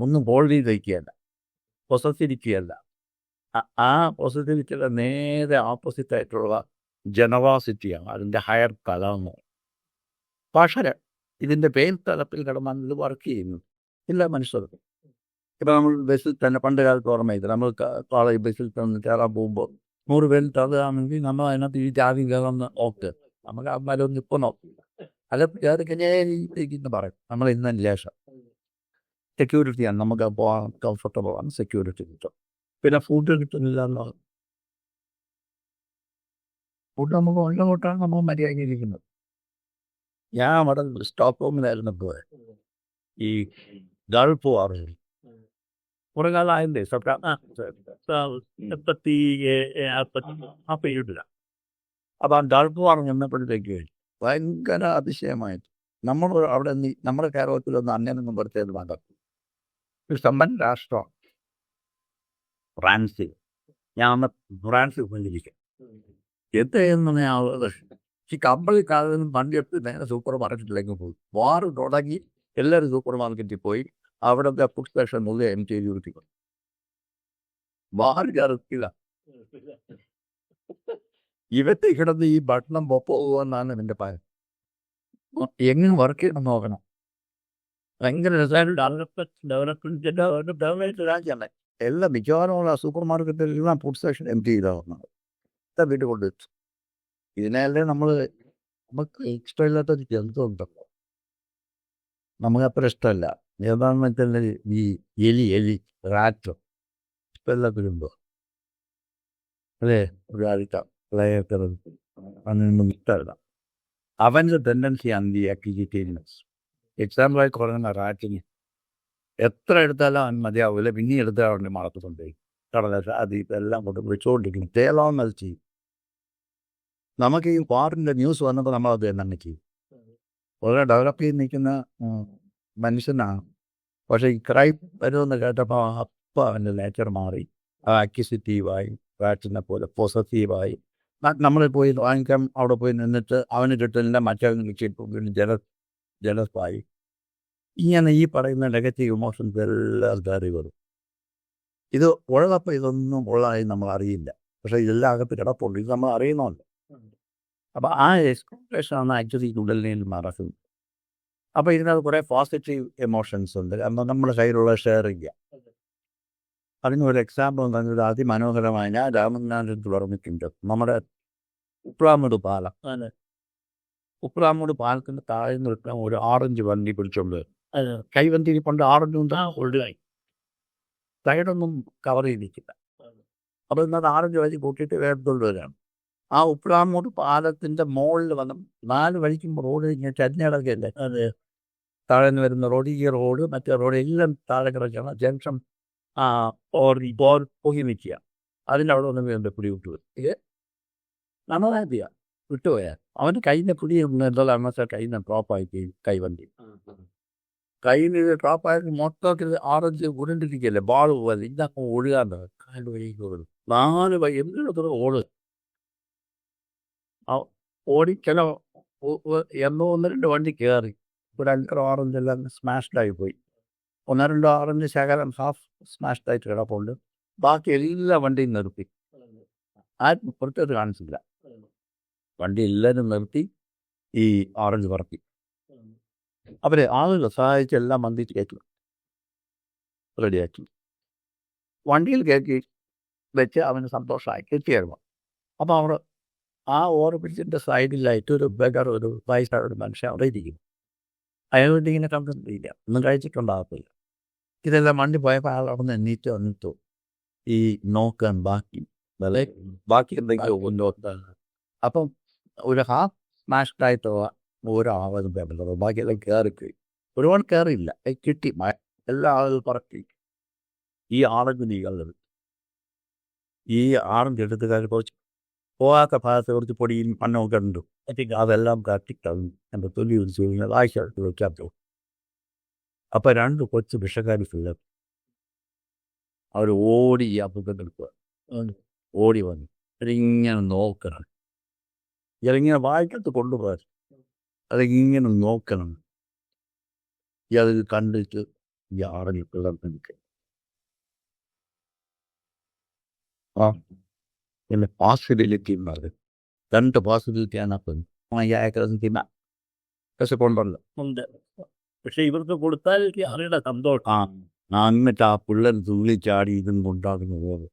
ഒന്നും ഹോൾഡ് ചെയ്ത് വയ്ക്കുകയല്ല, പൊസസിരിക്കുകയല്ല. ആ പൊസസിവിറ്റിയുടെ നേരെ ഓപ്പോസിറ്റ് ആയിട്ടുള്ള ജനറോസിറ്റിയാണ് അതിൻ്റെ ഹയർ തലമെന്ന്. പക്ഷേ ഇതിൻ്റെ മേൽത്തലത്തിൽ കിടന്നാൽ ഇത് വർക്ക് ചെയ്യുന്നു ഇല്ല മനുഷ്യർക്ക്. ഇപ്പം നമ്മൾ ബസ്സിൽ തന്നെ പണ്ട് കാലത്ത് ഓർമ്മയില്ല, നമ്മൾ കോളേജ് ബസ്സിൽ തന്നെ കയറാൻ പോകുമ്പോൾ 100 പേരിൽ തള്ളുകയാണെങ്കിൽ നമ്മൾ അതിനകത്ത് ഈ ജാതി കയറുന്ന ഓക്ക് നമുക്ക് അമ്മലൊന്നും ഇപ്പോൾ നോക്കില്ല. അല്ല കയറി കഴിഞ്ഞാൽ പറയും നമ്മൾ ഇന്ന് ലേശം സെക്യൂരിറ്റിയാണ്, നമുക്ക് പോകാൻ കംഫർട്ടബിൾ ആണ്, സെക്യൂരിറ്റി കിട്ടും. പിന്നെ ഫുഡ് കിട്ടുന്നില്ല എന്നുള്ളത്. ഫുഡ് നമുക്ക് കൊണ്ടുകൊണ്ടാണ് നമ്മൾ മര്യാദയിരിക്കുന്നത്. ഞാൻ അവിടെ സ്റ്റോക്ക്ഹോമിലായിരുന്നു പോയത്, ഈ ഗൾഫ് വാറിൽ കുറെ കാലമായില്ലേ, 70 അപ്പം ആ ഗൾഫ് വാർ നിന്നപ്പോഴത്തേക്ക് ഭയങ്കര അതിശയമായിട്ട് നമ്മൾ അവിടെ നമ്മുടെ കേരളത്തിലൊന്നും അന്യനൊന്നും പെടുത്തിയത് വേണ്ട. ഒരു സമ്പന്ന രാഷ്ട്രമാണ് ഫ്രാൻസ്. ഞാൻ അന്ന് ഫ്രാൻസിൽ പോയിരിക്കും. എന്തെന്ന് ഈ കമ്പളി കാലം വണ്ടിയെടുത്ത് നേരെ സൂപ്പർ മാർക്കറ്റിലേക്ക് പോയി. വാറ് തുടങ്ങി എല്ലാവരും സൂപ്പർ മാർക്കറ്റിൽ പോയി. അവിടുത്തെ ഫുഡ് സ്റ്റേഷൻ മുതൽ MT വാറ് കയറില്ല. ഇവത്തെ കിടന്ന് ഈ ഭക്ഷണം പോകുമെന്നാണ് എൻ്റെ ഭയം. എങ്ങനെ വർക്ക് ചെയ്യണം നോക്കണം. ഭയങ്കര രസമായിട്ട് ഡെവലപ്മെൻറ്റ് രാജ്യമാണ്. എല്ലാം മിക്കവാറും സൂപ്പർ മാർക്കറ്റിലെല്ലാം ഫുഡ് സ്റ്റേഷൻ MT ചെയ്താവുന്നത് വീട്ടിൽ കൊണ്ടുവച്ചു. ഇതിനല്ലേ നമുക്ക് ഇഷ്ടമില്ലാത്തൊരു ജന്തുണ്ടല്ലോ, നമുക്ക് അത്ര ഇഷ്ടമല്ല. ഏതാണെന്ന് വെച്ചാൽ ഈ എലി റാറ്റോ ഇപ്പം എല്ലാം വരുമ്പോൾ അല്ലേ ഒരു ആഴ്ച അതൊന്നും ഇഷ്ടമല്ല. അവൻ്റെ ടെൻഡൻസിയാണ് ഈ അക്യൂസിറ്റേറിയൻസ്. എക്സാമ്പിളായി കുറഞ്ഞ റാറ്റിങ് എത്ര എടുത്താലും അവൻ മതിയാവില്ല, പിന്നെ എടുത്താൽ അവൻ്റെ മറക്കുന്നുണ്ടായി കടലാശ അത് ഇതെല്ലാം കൊണ്ട് വിളിച്ചുകൊണ്ടിരിക്കും. തേലാവുന്ന അത് ചെയ്യും. നമുക്ക് ഈ വാറിൻ്റെ ന്യൂസ് വന്നപ്പോൾ നമ്മളത് തന്നെ ചെയ്യും. വളരെ ഡെവലപ്പ് ചെയ്ത് നിൽക്കുന്ന മനുഷ്യനാണ്. പക്ഷേ ഈ ക്രൈം വരുമെന്ന് കേട്ടപ്പോൾ അപ്പം അവൻ്റെ നേച്ചർ മാറി. അക്യൂസിറ്റീവായി, റാറ്റിനെ പോലെ പോസസീവായി. നമ്മൾ പോയി വാങ്ങിക്കാൻ അവിടെ പോയി നിന്നിട്ട് അവന് കിട്ടുന്നില്ല, മറ്റവന് ജലസായി. ഇങ്ങനെ ഈ പറയുന്ന നെഗറ്റീവ് ഇമോഷൻസ് എല്ലാം കയറി വരും. ഇത് ഉള്ളപ്പോൾ ഇതൊന്നും ഉള്ളതായി നമ്മൾ അറിയില്ല, പക്ഷേ ഇതെല്ലാം അകത്ത് കിടപ്പുണ്ട്, ഇത് നമ്മൾ അറിയുന്നുണ്ട്. അപ്പോൾ ആ എക്സ്പ്രഷനാണ് ആക്ച്വലി ഉടലിൽ മറക്കുന്നത്. അപ്പോൾ ഇതിനകത്ത് കുറേ പോസിറ്റീവ് എമോഷൻസ് ഉണ്ട്. നമ്മുടെ കയ്യിലുള്ള ഷെയറിങ്. അതിനൊരു എക്സാമ്പിൾ എന്നാൽ അതിമനോഹരമായ ഞാൻ രാമനാഥൻ പറഞ്ഞിട്ടുണ്ട്. നമ്മുടെ ഉപ്രാമൂട് പാലം, ഉപ്രാമൂട് പാലത്തിൻ്റെ താഴെ നിർത്താൻ ഒരു ഓറഞ്ച് വണ്ടി പിടിച്ചോണ്ട് കൈവന്തി കൊണ്ട് ഓറഞ്ചുണ്ട് ഒഴുകായി സൈഡൊന്നും കവർ ചെയ്തിട്ടില്ല. അപ്പോൾ ഇന്നത് ഓറഞ്ച് വഴി കൂട്ടിയിട്ട് വേറെത്തോണ്ട് വരികയാണ്. ആ ഉപ്രാമൂട് പാലത്തിൻ്റെ മുകളിൽ വന്ന് 4 വഴിക്കും റോഡ് ഇങ്ങനെ ചരിഞ്ഞിടക്കല്ലേ, അത് താഴെ നിന്ന് വരുന്ന റോഡ്, ഈ റോഡ് മറ്റേ റോഡ് എല്ലാം താഴെ കിടക്കണം. ജംഗ്ഷൻ പോയി നിൽക്കുക. അതിൻ്റെ അവിടെ ഒന്നും വേണ്ട പിടി വിട്ടു നമ്മളാദ്യ വിട്ടുപോയാൽ അവൻ്റെ കയ്യിൻ്റെ പിടി എന്തെല്ലാം കയ്യിൽ നിന്ന് ഡ്രോപ്പായി കൈവണ്ടി. കയ്യിൽ നിന്ന് ഡ്രോപ്പായിട്ട് മൊത്തത്തിൽ ഓറഞ്ച് ഉരുണ്ടിരിക്കുകയല്ലേ, ബാൾ പോലെ ഇതൊക്കെ ഒഴുകാണ്ട് കാല് വഴിക്ക് ഓടും. 4 വഴി എന്തിനൊക്കെ ഓട് ഓടി. ചില 1-2 വണ്ടി കയറി, ഒരു 5 ഓറഞ്ച് എല്ലാം സ്മാഷ്ഡായി പോയി. 1-2 ഓറഞ്ച് ശകലം ഹാഫ് സ്മാഷ്ഡായിട്ട് കിടപ്പുണ്ട്. ബാക്കി എല്ലാ വണ്ടിയും നിർത്തി. ആരും പുറത്തോട്ട് കാണിച്ചില്ല. വണ്ടി എല്ലാവരും നിർത്തി ഈ ഓറഞ്ച് പറത്തി. അവരെ ആളുകൾ സഹായിച്ച് എല്ലാം വണ്ടി കയറ്റി റെഡിയാക്കി. വണ്ടിയിൽ കയറ്റി വെച്ച് അവന് സന്തോഷമായി കയറ്റിയായിരുന്നു. അപ്പോൾ അവർ ആ ഓവർബ്രിഡ്ജിൻ്റെ സൈഡിലായിട്ട് ഒരു ബഗർ, ഒരു വയസ്സായ ഒരു മനുഷ്യൻ അവിടെ ഇരിക്കും. അയാളുടെ ഇങ്ങനെ കണ്ടിട്ടില്ല, ഒന്നും കഴിച്ചിട്ടുണ്ടാകത്തില്ല. ഇതെല്ലാം വണ്ടി പോയപ്പോൾ അയാൾ അവിടെ നിന്ന് എണ്ണീറ്റ് വന്നിട്ടു ഈ നോക്കാൻ ബാക്കി എന്തെങ്കിലും ഒന്നോത്താണ്. അപ്പം ഒരു ഹാഫ് സ്മാഷ്ഡായിട്ടുള്ള ഒരാളും പേപ്പർ ബാക്കിയെല്ലാം കയറിപ്പോയി. ഒരുപാട് കയറിയില്ല, കിട്ടി. എല്ലാ ആളുകളും പറക്കി ഈ ആറഞ്ച് നീങ്ങുന്നത്. ഈ ആറഞ്ച് എടുത്തുകാർ കുറച്ച് പോകാത്ത ഭാഗത്ത് കുറച്ച് പൊടിയും മണ്ണൊക്കെ ഉണ്ട്. അതെല്ലാം കത്തിക്കളഞ്ഞു. എൻ്റെ തൊലി ഒഴിച്ച് കഴിഞ്ഞാൽ ആഴ്ച വെക്കാൻ പോകും. അപ്പം 2 കൊച്ചു വിഷക്കാരി ഫില്ലർ അവർ ഓടി ഈ അപ്പുറത്ത് എടുക്കുക. ഓടി വന്നു അതിങ്ങനെ നോക്കണം. ഇയാളിങ്ങനെ വായിക്കത്ത് കൊണ്ടുപോകാൻ അതിങ്ങനെ നോക്കണം. ഇയാൾ കണ്ടിട്ട് ഈ ആറിൽ പിളർന്ന് നിൽക്കുക. ആ പിന്നെ പോസിബിലിറ്റി എന്നത് 2 പോസിബിലിറ്റിയാണ്. അപ്പം തിന്ന പക്ഷെ കൊണ്ടല്ലോ ഉണ്ട്. പക്ഷെ ഇവർക്ക് കൊടുത്താൽ അറിയണ സന്തോഷം. എന്നിട്ട് ആ പിള്ളേർ തുള്ളിച്ചാടി ഇതും കൊണ്ടാകുന്നത്.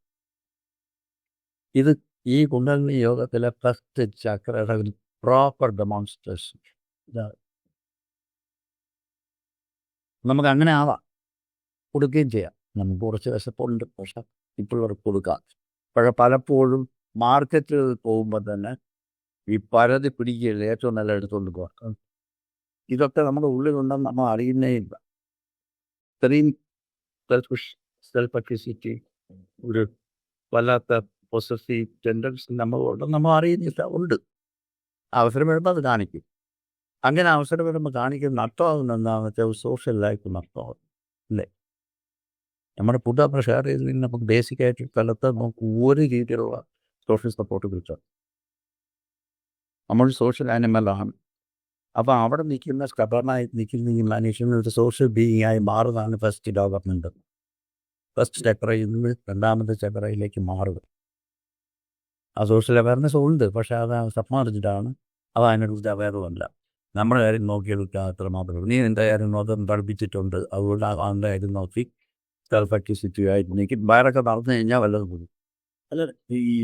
ഇത് ഈ കുണ്ടലിനി യോഗത്തിലെ ഫസ്റ്റ് ചക്രയുടെ ഒരു പ്രോപ്പർ ഡെമോൺസ്ട്രേഷൻ. നമുക്ക് അങ്ങനെ ആവാം, കൊടുക്കുകയും ചെയ്യാം. നമുക്ക് കുറച്ച് വിശപ്പുണ്ട്, പക്ഷെ ഇപ്പോഴവർക്ക് കൊടുക്കാം. പക്ഷെ പലപ്പോഴും മാർക്കറ്റിൽ പോകുമ്പോൾ തന്നെ ഈ പരതി പിടിക്കുകയില്ല, ഏറ്റവും നല്ല എടുത്തുകൊണ്ട് പോകാം. ഇതൊക്കെ നമ്മുടെ ഉള്ളിലുണ്ടെന്ന് നമ്മൾ അറിയുന്നേ ഇല്ല. ഇത്രയും സെൽഫ് അക്യൂസിറ്റി, ഒരു വല്ലാത്ത പൊസസീവ് ടെൻഡൻസി നമ്മളുണ്ടെന്ന് നമ്മൾ അറിയുന്നില്ല, ഉണ്ട്. അവസരം വരുമ്പോൾ അത് കാണിക്കും. അങ്ങനെ അവസരം വരുമ്പോൾ കാണിക്കുന്ന നഷ്ടമാകുന്ന എന്താണെന്ന് വെച്ചാൽ സോഷ്യൽ ലൈഫ് നഷ്ടമാകും, അല്ലേ? നമ്മുടെ ഫുഡ് നമ്മൾ ഷെയർ ചെയ്തതിൽ നമുക്ക് ബേസിക്കായിട്ട് സ്ഥലത്ത് നമുക്ക് ഒരു രീതിയിലുള്ള സോഷ്യൽ സപ്പോർട്ട് കിട്ടും. നമ്മൾ സോഷ്യൽ ആനിമലാണ്. അപ്പോൾ അവിടെ നിൽക്കുന്ന സ്റ്റബർണായി നിൽക്കുന്ന ഈ മനുഷ്യൻ ഒരു സോഷ്യൽ ബീയിങ് ആയി മാറുന്നതാണ് ഫസ്റ്റ് ഡെവലപ്മെൻറ്റ്. ഫസ്റ്റ് ചക്രയിൽ നിന്ന് രണ്ടാമത്തെ ചക്രയിലേക്ക് മാറുക. ആ സോഷ്യൽ അവയർനെസ് ഉണ്ട്, പക്ഷേ അത് സബ്മാർജിഡാണ്. അത് അതിനെക്കുറിച്ച് അവയറുമല്ല. നമ്മുടെ കാര്യം നോക്കിയെടുക്കുക അത്ര മാത്രമേ. നീ എൻ്റെ കാര്യം നോക്കാൻ പഠിപ്പിച്ചിട്ടുണ്ട്, അതുകൊണ്ട് അവൻ്റെ കാര്യം നോക്കി സെൽഫ് അക്യൂസിറ്റി ആയിട്ട് എനിക്ക് വയറൊക്കെ നടന്നു കഴിഞ്ഞാൽ വല്ലതും പോകും. അല്ല, ഈ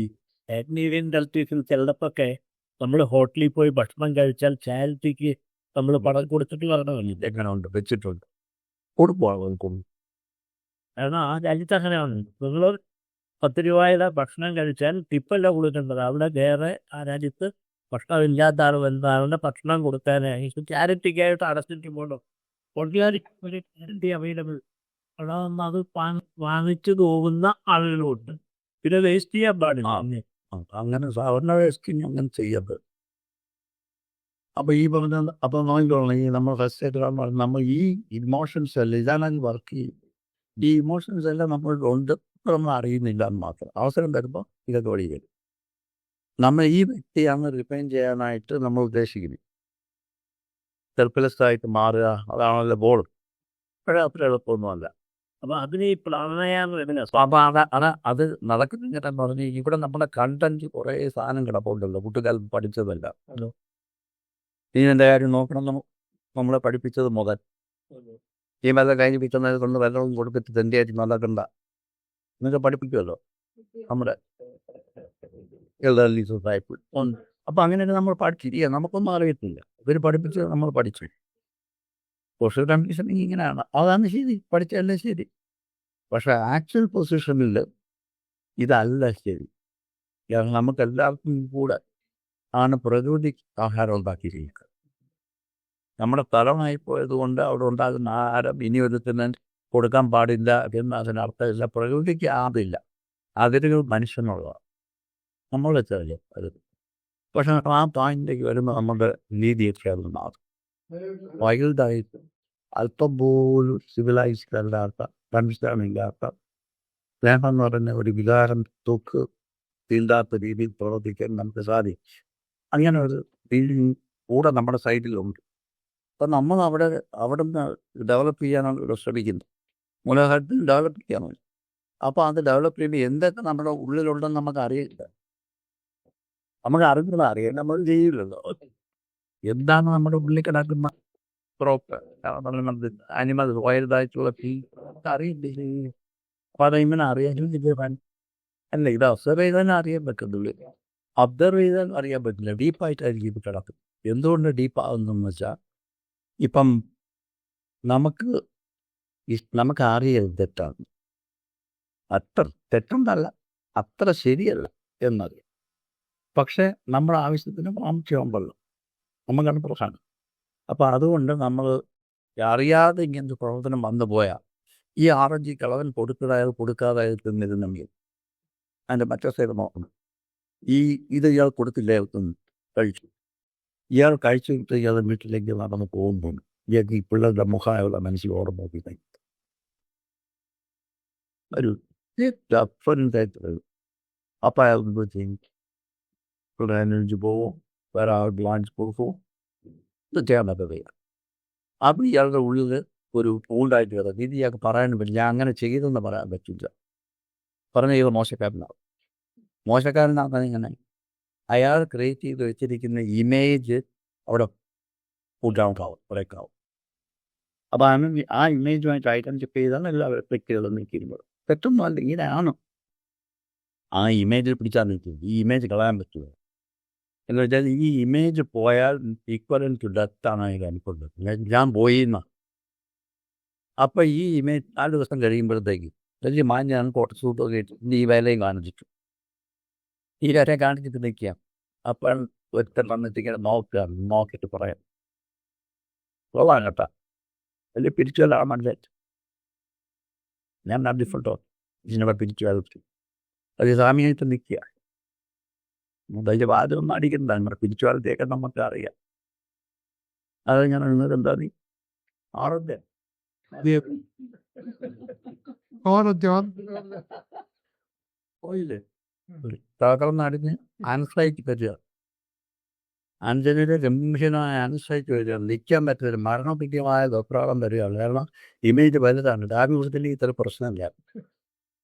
ആഗ്നേവിയൻ ഡൽറ്റീസിൽ ചിലപ്പോൾ നമ്മൾ ഹോട്ടലിൽ പോയി ഭക്ഷണം കഴിച്ചാൽ ചാരിറ്റിക്ക് നമ്മൾ പണം കൊടുത്തിട്ട് വരണമല്ലോ. എങ്ങനെ ഉണ്ട്, വെച്ചിട്ടുണ്ട്, കൊടുക്കും. കാരണം ആ രാജ്യത്ത് അങ്ങനെയാണ്. നിങ്ങൾ 10 രൂപയുടെ ഭക്ഷണം കഴിച്ചാൽ ടിപ്പല്ല കൊടുക്കേണ്ടത്. അവിടെ വേറെ ആ രാജ്യത്ത് ഭക്ഷണമില്ലാത്ത ആൾ വരുന്ന ഭക്ഷണം കൊടുക്കാനായിട്ട് ചാരിറ്റിക്കായിട്ട് അടച്ചിട്ടുണ്ടോ. ഒരു ചാരിറ്റി അവൈലബിൾ. അവിടെ നിന്ന് അത് വാങ്ങിച്ചു പോകുന്ന ആളുകളുണ്ട്. പിന്നെ വേസ്റ്റ് ചെയ്യാൻ പാടില്ല. അങ്ങനെ സാധാരണ വേസ്റ്റിങ് അങ്ങനെ ചെയ്യരുത്. അപ്പോൾ ഈ പറഞ്ഞ അപ്പോൾ നോക്കിക്കോളണം, ഈ നമ്മൾ ഫസ്റ്റ് ആയിട്ട് നമ്മൾ ഈ ഇമോഷൻസ് എല്ലാം ഇതാണ് വർക്ക് ചെയ്യും. ഈ ഇമോഷൻസ് എല്ലാം നമ്മൾ ഉണ്ട്, നമ്മൾ അറിയുന്നില്ല എന്ന് മാത്രം. അവസരം വരുമ്പോൾ ഇതൊക്കെ വഴി വരും. നമ്മൾ ഈ വ്യക്തിയാണ് റിഫൈൻ ചെയ്യാനായിട്ട് നമ്മൾ ഉദ്ദേശിക്കുന്നത്. സെൽഫ്ലെസ് ആയിട്ട് മാറുക, അതാണല്ലോ ബോൾ. പക്ഷേ അത്ര എളുപ്പമൊന്നുമല്ല. അപ്പോൾ അതിന് ഈ പ്രാണായാമം അപ്പോൾ അത് നടക്കുന്നില്ലെന്ന് പറഞ്ഞ് ഇവിടെ നമ്മുടെ കണ്ടന്റ് കുറേ സാധനം കിടപ്പുണ്ടല്ലോ, കുട്ടിക്കാലത്ത് പഠിച്ചതല്ല. നീ എൻ്റെ കാര്യം നോക്കണം, നമ്മളെ പഠിപ്പിച്ചത് മുതൽ ഈ മത കഴിഞ്ഞ് പിറ്റുന്നത് കൊണ്ട് വെള്ളവും കൊടുത്തിട്ട് തെണ്ടിയായിട്ട് നടക്കണ്ട എന്നൊക്കെ പഠിപ്പിക്കുമല്ലോ നമ്മുടെ എൽഡർലി സൊസൈറ്റി. അപ്പം അങ്ങനെയൊക്കെ നമ്മൾ പഠിച്ചിരിക്കുക, നമുക്കൊന്നും അറിയത്തില്ല. ഇവർ പഠിപ്പിച്ചത് നമ്മൾ പഠിച്ചു. സോഷ്യൽ കണ്ടീഷനിങ് ഇങ്ങനെയാണ്, അതാണ് ശരി, പഠിച്ചതല്ലേ ശരി. പക്ഷേ ആക്ച്വൽ പൊസിഷനിൽ ഇതല്ല ശരി. കാരണം നമുക്കെല്ലാവർക്കും കൂടെ ആണ് പ്രകൃതി ആഹാരം ഉണ്ടാക്കിയിരിക്കുക. നമ്മുടെ തലമായി പോയത് കൊണ്ട് അവിടെ ഉണ്ടാകുന്ന ആഹാരം ഇനി ഒരുത്തിന് കൊടുക്കാൻ പാടില്ല എന്ന് അതിനർത്ഥമില്ല. പ്രകൃതിക്ക് അതില്ല, അതിരുകൾ മനുഷ്യനുള്ളതാണ്, നമ്മൾ വെച്ചതല്ലേ അത്. പക്ഷെ ആ പോയിന്റിലേക്ക് വരുമ്പോൾ നമ്മുടെ രീതിയൊക്കെ അത് മാറും. വൈൽഡായിട്ട് അല്പം പോലും സിവിലൈസ്ഡ് അല്ലാത്ത, കൺസേണില്ലാത്ത, സ്നേഹം എന്ന് പറയുന്ന ഒരു വികാരം തൊക്ക് തീണ്ടാത്ത രീതിയിൽ പ്രവർത്തിക്കാൻ നമുക്ക് സാധിക്കും. അങ്ങനെ ഒരു ഫീലിംഗ് കൂടെ നമ്മുടെ സൈഡിലുണ്ട്. അപ്പം നമ്മൾ അവിടെ നിന്ന് ഡെവലപ്പ് ചെയ്യാനാണ് ശ്രമിക്കുന്നത്. മൂലഘട്ടത്തിൽ ഡെവലപ്പ് ചെയ്യാൻ. അപ്പോൾ അത് ഡെവലപ്പ് ചെയ്യുമ്പോൾ എന്തൊക്കെ നമ്മുടെ ഉള്ളിലുണ്ടെന്ന് നമുക്ക് അറിയില്ല. നമുക്ക് അറിഞ്ഞത് അറിയാൻ നമ്മൾ ചെയ്യില്ലല്ലോ. എന്താണ് നമ്മുടെ ഉള്ളിൽ കിടക്കുന്ന പ്രോപ്പർ അനിമൽ വൈൽഡായിട്ടുള്ള ഫീൽ അറിയില്ല. അപ്പോൾ അതിങ്ങനെ അറിയാനും അല്ല, ഇത് ഒബ്സർവ് ചെയ്താൽ അറിയാൻ പറ്റുന്നുള്ളൂ. ഒബ്സർവ് ചെയ്താൽ അറിയാൻ പറ്റില്ല, ഡീപ്പായിട്ടായിരിക്കും ഇത് കിടക്കും. എന്തുകൊണ്ട് ഡീപ്പാകുന്നതെന്ന് വെച്ചാൽ, ഇപ്പം നമുക്ക് അറിയാം തെറ്റാണ്, അത്ര തെറ്റുണ്ടല്ല, അത്ര ശരിയല്ല എന്നറിയാം. പക്ഷേ നമ്മുടെ ആവശ്യത്തിന് വാങ്ങിച്ചാകുമ്പോൾ നമുക്കാണ് പ്രധാനം. അപ്പോൾ അതുകൊണ്ട് നമ്മൾ അറിയാതെ ഇങ്ങനത്തെ പ്രവർത്തനം വന്നു പോയാൽ ഈ ആറഞ്ച് കളവൻ കൊടുക്കാതായത് തിന്നിരുന്നെങ്കിൽ അതിൻ്റെ മറ്റേ സൈഡ് നോക്കണം. ഇത് ഇയാൾ കൊടുത്തില്ലേ, കഴിച്ചു. ഇയാൾ കഴിച്ചു വിട്ട് ഇയാൾ വീട്ടിലേക്ക് നടന്ന് പോകുമ്പോൾ ഇയാൾക്ക് ഈ പിള്ളേരുടെ മുഖമായുള്ള മനസ്സിൽ ഓർമ്മ നോക്കി ഒരു ഡിഫറൻറ്റായിട്ട്. അപ്പം അയാൾ ചെയ്യും, പിള്ളേർ അനുസരിച്ച് പോവും, വേറെ ആൾ ബ്ലാഞ്ച് കൊടുക്കും, ഇത് ചെയ്യാൻ പറ്റത്തില്ല. അപ്പം ഇയാളുടെ ഉള്ളിൽ ഒരു പൂണ്ടായിട്ട് കിടക്കും. ഇത് ഇയാൾക്ക് പറയാനും പറ്റില്ല. ഞാൻ അങ്ങനെ ചെയ്തെന്ന് പറയാൻ പറ്റില്ല. പറഞ്ഞ ഇത് മോശക്കാരനാവും. മോശക്കാരനാകുന്നത് ഇങ്ങനെ അയാൾ ക്രിയേറ്റ് ചെയ്ത് വെച്ചിരിക്കുന്ന ഇമേജ് അവിടെ പുട്ടാവും ബ്രേക്കാവും. അപ്പോൾ ആ ഇമേജുമായിട്ട് ഐഡൻറ്റിഫൈ ചെയ്താണ് എല്ലാ വ്യക്തികളും നിൽക്കുന്നത്. തെറ്റൊന്നും അല്ല, ഇങ്ങനെയാണ്. ആ ഇമേജിൽ പിടിച്ചാൽ നിൽക്കും. ഈ ഇമേജ് കളയാൻ പറ്റുമോ എന്ന് വെച്ചാൽ ഈ ഇമേജ് പോയാൽ ഈക്വലൻ ടു ഡെത്താണ് അതിൽ അനുഭവപ്പെടുന്നത്. ഞാൻ പോയി എന്നാണ്. അപ്പോൾ ഈ ഇമേജ് 4 ദിവസം കഴിയുമ്പോഴത്തേക്ക് വലിയ മാഞ്ഞാണ് കോട്ട സൂട്ടൊക്കെ ഇട്ട് ഈ വേലയും കാണിച്ചിട്ട് ഈ വരെ കാണിച്ചിട്ട് നിൽക്കുക. അപ്പോൾ ഒരുത്തൻ വന്നിട്ട് ഇങ്ങനെ നോക്കിയിട്ട് പറയാം, കൊള്ളാം കേട്ടാ, വലിയ പിരിച്ചുവല്ലാണ് മനസ്സിലായിട്ട് ഞാൻ ഡിഫറെൻറ്റോ ഇതിനെ പിരിച്ചു വലച്ചു. അത് സ്വാമിയായിട്ട് നിൽക്കുക. വലിയ വാദമൊന്നും അടിക്കണ്ട, നമ്മുടെ പിരിച്ചുവലത്തേക്ക് നമുക്ക് അറിയാം. അത് ഞാൻ എന്താ നീ ആറൊക്കെ പോയില്ലേ തകർന്നടിഞ്ഞ് ആൻസൈറ്റി വരിക. അഞ്ചലിൻ്റെ ഗംഭീരമായ ആൻസൈറ്റി വരിക, നിൽക്കാൻ പറ്റില്ല, മരണപിത്യമായ വെപ്രാളം വരികയാണ്. കാരണം ഇമേജ് വലുതാണ്. ഡാബിപുരത്തിൽ ഇത്ര പ്രശ്നമില്ല.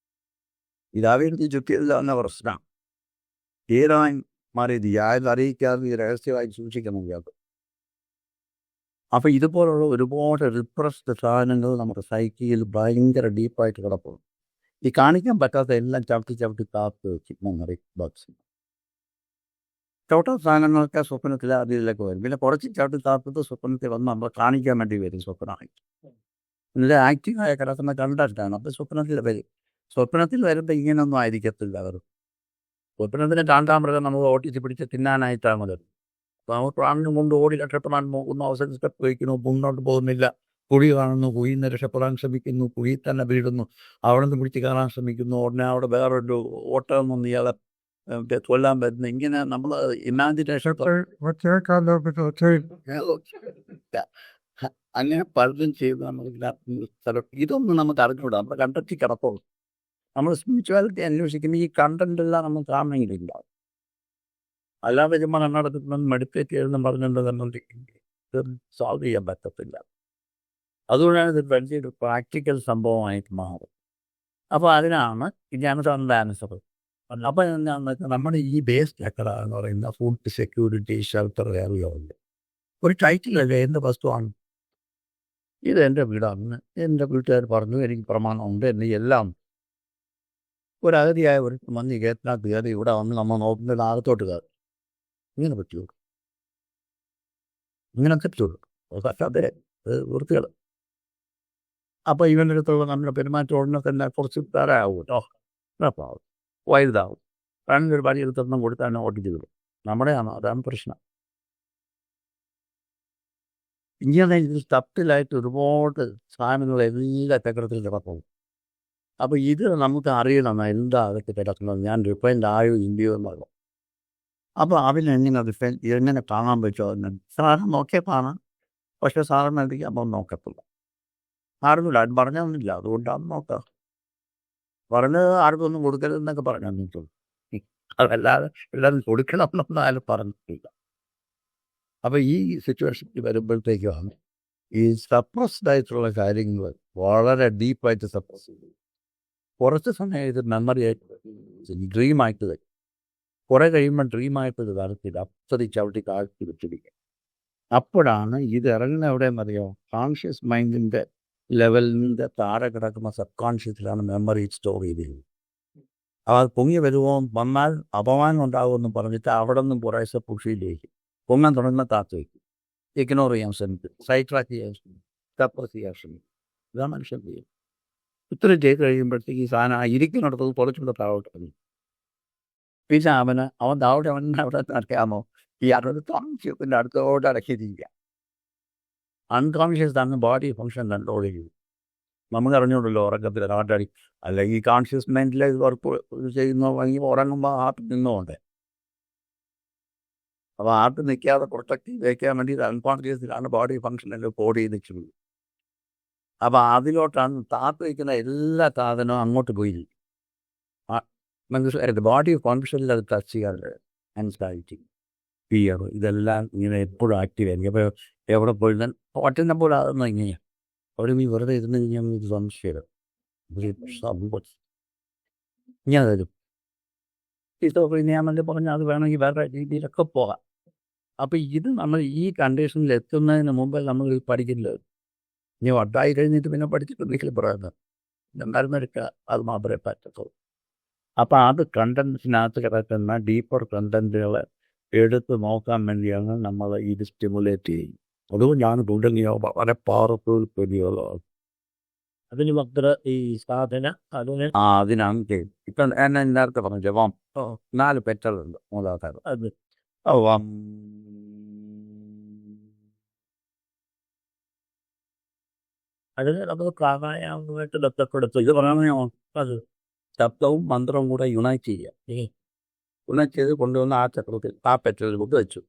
ഈ ഡാബിപുരത്തിൽ ചുറ്റിയില്ല എന്ന പ്രശ്നമാണ്. തീരാൻ മാറിയത് യാതൊരു അറിയിക്കാതെ ഈ രഹസ്യമായി സൂക്ഷിക്കണം ഇയാൾക്ക്. അപ്പോൾ ഇതുപോലുള്ള ഒരുപാട് റിപ്രസ്ഡ് സാധനങ്ങൾ നമ്മുടെ സൈക്കിയിൽ ഭയങ്കര ഡീപ്പായിട്ട് കിടപ്പും. ഈ കാണിക്കാൻ പറ്റാത്ത എല്ലാം ചവിട്ടി കാത്ത് വെച്ച് മെമ്മറി ബോക്സ്. ചവിട്ടാത്ത സാധനങ്ങളൊക്കെ സ്വപ്നത്തിൽ അതിലൊക്കെ വരും. പിന്നെ കുറച്ച് ചവിട്ടി താത്തത് സ്വപ്നത്തിൽ വന്ന് നമ്മൾ കാണിക്കാൻ വേണ്ടി വരും സ്വപ്നമായിട്ട്. ഇതിൽ ആക്റ്റീവായ കിടക്കുന്ന കണ്ടിട്ടാണ്. അപ്പോൾ സ്വപ്നത്തിൽ വരും. സ്വപ്നത്തിൽ വരുമ്പോൾ ഇങ്ങനെയൊന്നും ആയിരിക്കത്തില്ല. അവർ സ്വപ്നത്തിന് കാണ്ടാമൃഗം നമുക്ക് ഓട്ടിച്ച് പിടിച്ച് തിന്നാനായിട്ടാണ് മതി. അപ്പോൾ അവർ പ്രാണിന് കൊണ്ട് ഓടി രക്ഷപ്പെടാൻ പോകുന്ന അവസരം സ്റ്റെപ്പ് വയ്ക്കുന്നു, മുന്നോട്ട് പോകുന്നില്ല. കുഴി കാണുന്നു, കുഴിയിൽ നിന്ന് രക്ഷപ്പെടാൻ ശ്രമിക്കുന്നു, കുഴിയിൽ തന്നെ വീഴുന്നു, അവിടെ നിന്ന് പിടിച്ച് കയറാൻ ശ്രമിക്കുന്നു. ഉടനെ അവിടെ വേറൊരു ഓട്ടം വന്ന് ഇയാളെ കൊല്ലാൻ പറ്റുന്നു. ഇങ്ങനെ നമ്മൾ ഇമാജിനേഷൻ അങ്ങനെ പലതും ചെയ്ത് നമ്മൾ ഇതൊന്നും നമുക്ക് അറിഞ്ഞുകൂടാ. നമ്മൾ കണ്ടെത്തി കിടക്കുള്ളൂ. നമ്മൾ സ്പിരിച്വാലിറ്റി അന്വേഷിക്കുന്ന ഈ കണ്ടന്റ് എല്ലാം നമ്മൾ കാണണമെങ്കിലില്ല. അല്ലാതെ ചുമ്മാ കണ്ണടക്കുന്ന മെഡിറ്റേറ്റ് ചെയ്തെന്ന് പറഞ്ഞുകൊണ്ട് നമ്മൾ സോൾവ് ചെയ്യാൻ പറ്റത്തില്ല. അതുകൊണ്ടാണ് ഇത് വലിയൊരു പ്രാക്ടിക്കൽ സംഭവമായിട്ട് മാറും. അപ്പോൾ അതിനാണ് ജനതാൻ്റെ ആൻസർ. അപ്പോൾ എന്താണെന്ന് വെച്ചാൽ നമ്മുടെ ഈ ബേസ് ചക്ര എന്ന് പറയുന്ന ഫുഡ് സെക്യൂരിറ്റി ഷെൽട്ടർ ഏറിയുണ്ട്. ഒരു ടൈറ്റിലല്ലേ, എന്ത് വസ്തുവാണ് ഇത്? എൻ്റെ വീടാണ്, എൻ്റെ വീട്ടുകാർ പറഞ്ഞു, എനിക്ക് പ്രമാണമുണ്ട്, എന്ന് എല്ലാം. ഒരു അഗതിയായ ഒരു വന്ന് കേട്ടിനകത്ത് കയറി ഇവിടെ വന്ന് നമ്മൾ നോക്കുന്നത് അകത്തോട്ട് കയറി. ഇങ്ങനെ പറ്റുള്ളൂ, ഇങ്ങനൊക്കെ പറ്റുള്ളൂ. പറ്റാതെ വൃത്തികൾ. അപ്പോൾ ഇവൻ്റെ അടുത്തുള്ള നമ്മുടെ പെരുമാറ്റം തന്നെ കുറച്ച് തരാവും കേട്ടോ, അപ്പോൾ വലുതാവും. ഒരു പണി എടുത്തൊന്നും കൊടുത്താണ് ഓട്ടിച്ച് തരും. നമ്മുടെയാണോ? അതാണ് പ്രശ്നം. ഇങ്ങനെ ഇത് തപ്പിലായിട്ട് ഒരുപാട് സാധനങ്ങൾ എല്ലാ ചക്രത്തിൽ കിടക്കും. അപ്പോൾ ഇത് നമുക്ക് അറിയണം എന്താ അതൊക്കെ കിടക്കുന്നത്, ഞാൻ റിഫൈൻഡ് ആയോ ഇല്ലയോ എന്നറിയാം. അപ്പോൾ അതിനെങ്ങനെ റിഫൈൻ എങ്ങനെ കാണാൻ പറ്റുമോ എന്ന് സാധനം നോക്കിയാൽ കാണാം. പക്ഷേ സാധനം നൽകി അപ്പോൾ നോക്കത്തില്ല. ആർക്കില്ല, അത് പറഞ്ഞൊന്നുമില്ല. അതുകൊണ്ടാണ് നോക്കാം. പറഞ്ഞത് ആർക്കൊന്നും കൊടുക്കരുതെന്നൊക്കെ പറഞ്ഞാൽ നിൽക്കുള്ളൂ. അതല്ലാതെ എല്ലാവരും കൊടുക്കണം എന്നൊന്നും ആരും പറഞ്ഞിട്ടില്ല. അപ്പോൾ ഈ സിറ്റുവേഷനിൽ വരുമ്പോഴത്തേക്കുമാണ് ഈ സപ്രസ്ഡ് ആയിട്ടുള്ള കാര്യങ്ങൾ വളരെ ഡീപ്പായിട്ട് സപ്രസ് ചെയ്തു. കുറച്ച് സമയം ഇത് മെമ്മറി ആയിട്ട് ഡ്രീമായിട്ട് തരും. കുറേ കഴിയുമ്പോൾ ഡ്രീമായിട്ട് ഇത് വരത്തില്ല. അപ്പതി ചവിട്ടി കാഴ്ച വെച്ചിരിക്കുക. അപ്പോഴാണ് ഇത് ഇറങ്ങുന്ന എവിടെയെന്നറിയോ, കോൺഷ്യസ് മൈൻഡിൻ്റെ ലെവലിൻ്റെ താഴെ കിടക്കുന്ന സബ് കോൺഷ്യസിലാണ് മെമ്മറി സ്റ്റോർ ചെയ്തിരുന്നത്. അത് പൊങ്ങി വരുമോ, വന്നാൽ അപമാനം ഉണ്ടാകുമെന്ന് പറഞ്ഞിട്ട് അവിടെ നിന്നും കുറേശ്ശെ പുഷിയിലേക്ക് പൊങ്ങാൻ തുടങ്ങുന്ന താത്ത് വയ്ക്കും. ഇഗ്നോർ ചെയ്യാൻ ശ്രമിക്കും, സൈഡ് ട്രാക്ക് ചെയ്യാൻ ശ്രമിക്കും, സപ്രസ് ചെയ്യാൻ ശ്രമിക്കും. ഇതാണ് മനുഷ്യൻ ചെയ്യും. ഇത്രയും ചെയ്ത് കഴിയുമ്പോഴത്തേക്ക് ഈ സാധനം ഇരിക്കുന്നിടത്തത് കുറച്ചുകൂടെ താഴോട്ട് വന്നു. പിന്നെ അവൻ താഴോട്ട് അവിടെ അറിയാമോ, ഈ അൺകോൺഷ്യസിൻ്റെ അടുത്തോട്ട് അടക്കിയിരിക്കുക. അൺകോൺഷ്യസ് ആണ് ബോഡി ഫങ്ഷൻ കൺട്രോൾ ചെയ്യും. നമുക്ക് അറിഞ്ഞോണ്ടല്ലോ ഉറക്കത്തിൽ കാട്ടടി. അല്ലെങ്കിൽ ഈ കോൺഷ്യസ് മൈൻഡിൽ വർക്ക് ചെയ്യുന്ന ഉറങ്ങുമ്പോൾ ഹാർട്ട് നിന്നുകൊണ്ട്. അപ്പോൾ ഹാർട്ട് നിൽക്കാതെ പ്രൊട്ടക്റ്റ് വയ്ക്കാൻ വേണ്ടി അൺകോൺഷ്യസിലാണ് ബോഡി ഫങ്ഷനിൽ ബോഡി നിൽക്കുന്നത്. അപ്പോൾ അതിലോട്ടാണ് താത്ത് വയ്ക്കുന്ന എല്ലാ സാധനവും അങ്ങോട്ട് പോയി. മനസ്സിലായത് ബോഡി ഫങ്ഷനിൽ അത് ടച്ച് ചെയ്യാറുണ്ട്. ആൻസൈറ്റി, ഫിയർ, ഇതെല്ലാം ഇങ്ങനെ എപ്പോഴും ആക്റ്റീവ് ആയിരിക്കും. അപ്പോൾ എവിടെ പോയിരുന്നാൽ ഒറ്റ പോലെ അതൊന്നും ഇങ്ങനെയാണ്. അവിടെ നീ വെറുതെ ഇരുന്ന് കഴിഞ്ഞാൽ ഇത് സംശയം സംഭവം ഇങ്ങനെ തരും. ഇതൊക്കെ ഞാൻ വേണ്ടി പറഞ്ഞാൽ അത് വേണമെങ്കിൽ വേറെ രീതിയിലൊക്കെ പോകാം. അപ്പോൾ ഇത് നമ്മൾ ഈ കണ്ടീഷനിൽ എത്തുന്നതിന് മുമ്പ് നമ്മൾ ഇത് പഠിക്കില്ല. ഇനി വട്ടായി കഴിഞ്ഞിട്ട് പിന്നെ പഠിച്ചിട്ടുണ്ടെങ്കിൽ പറയുന്നത് മരുന്നെടുക്കുക, അത് മാത്രമേ പറ്റത്തുള്ളൂ. അപ്പോൾ അത് കണ്ടൻസിനകത്ത് കിടക്കുന്ന ഡീപ്പർ കണ്ടൻറ്റുകൾ എടുത്ത് നോക്കാൻ വേണ്ടിയാണ് നമ്മൾ ഇത് സ്റ്റിമുലേറ്റ് ചെയ്യും. അതും ഞാൻ തുടങ്ങിയ വളരെ പവർഫുൾ പെരിയോളാണ്. അതിന് ഭക്തർ ഈ സാധന അതിന് അതിനാണ് ചെയ്യും. ഇപ്പം എന്നെ നേരത്തെ പറഞ്ഞു വം 4 പെറ്റലുണ്ട് മൂലാധാരം. അത് വം അതിന് നമ്മൾ പ്രാണായാമമായിട്ട് ബന്ധപ്പെടുത്തും. ഇത് പറയാൻ അത് ശബ്ദവും മന്ത്രവും കൂടെ യുണൈറ്റ് ചെയ്യുക. യുണൈറ്റ് ചെയ്ത് കൊണ്ടുവന്ന് ആ ചക്രത്തിൽ ആ പെറ്റലിൽ കൊണ്ട് വെച്ചു.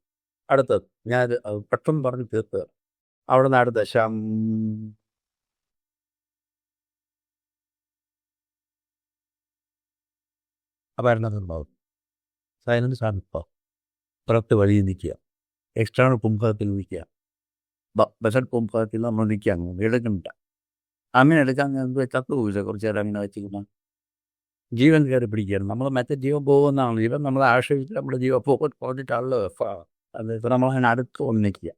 അടുത്തത് ഞാൻ പെട്ടെന്ന് പറഞ്ഞ് തീർത്ത് അവിടെ നിന്ന് അടുത്ത ശം അപരണമുണ്ടാവും. സൈലൻസ് സാധിപ്പോൾ പുറത്ത് വഴിയിൽ നിൽക്കുക, എക്സ്റ്റേണൽ കുംഭത്തിൽ നിൽക്കുക, ബസൽ കുംഭത്തിൽ നമ്മൾ നിൽക്കുക, അങ്ങനെ എടുക്കണ്ട. അങ്ങനെ എടുക്കാൻ ചത്തുപോയില്ല കുറച്ച് നേരം അങ്ങനെ വെച്ചിരിക്കുന്ന ജീവൻ കയറി പിടിക്കുകയാണ്. നമ്മൾ മറ്റേ ജീവൻ പോകുന്നതാണ്. ജീവൻ നമ്മളെ ആശ്രയിച്ച് നമ്മുടെ ജീവൻ പോന്നിട്ടാണല്ലോ അത്. ഇപ്പോൾ നമ്മളതിന് അടുത്ത് വന്ന് നിൽക്കുക,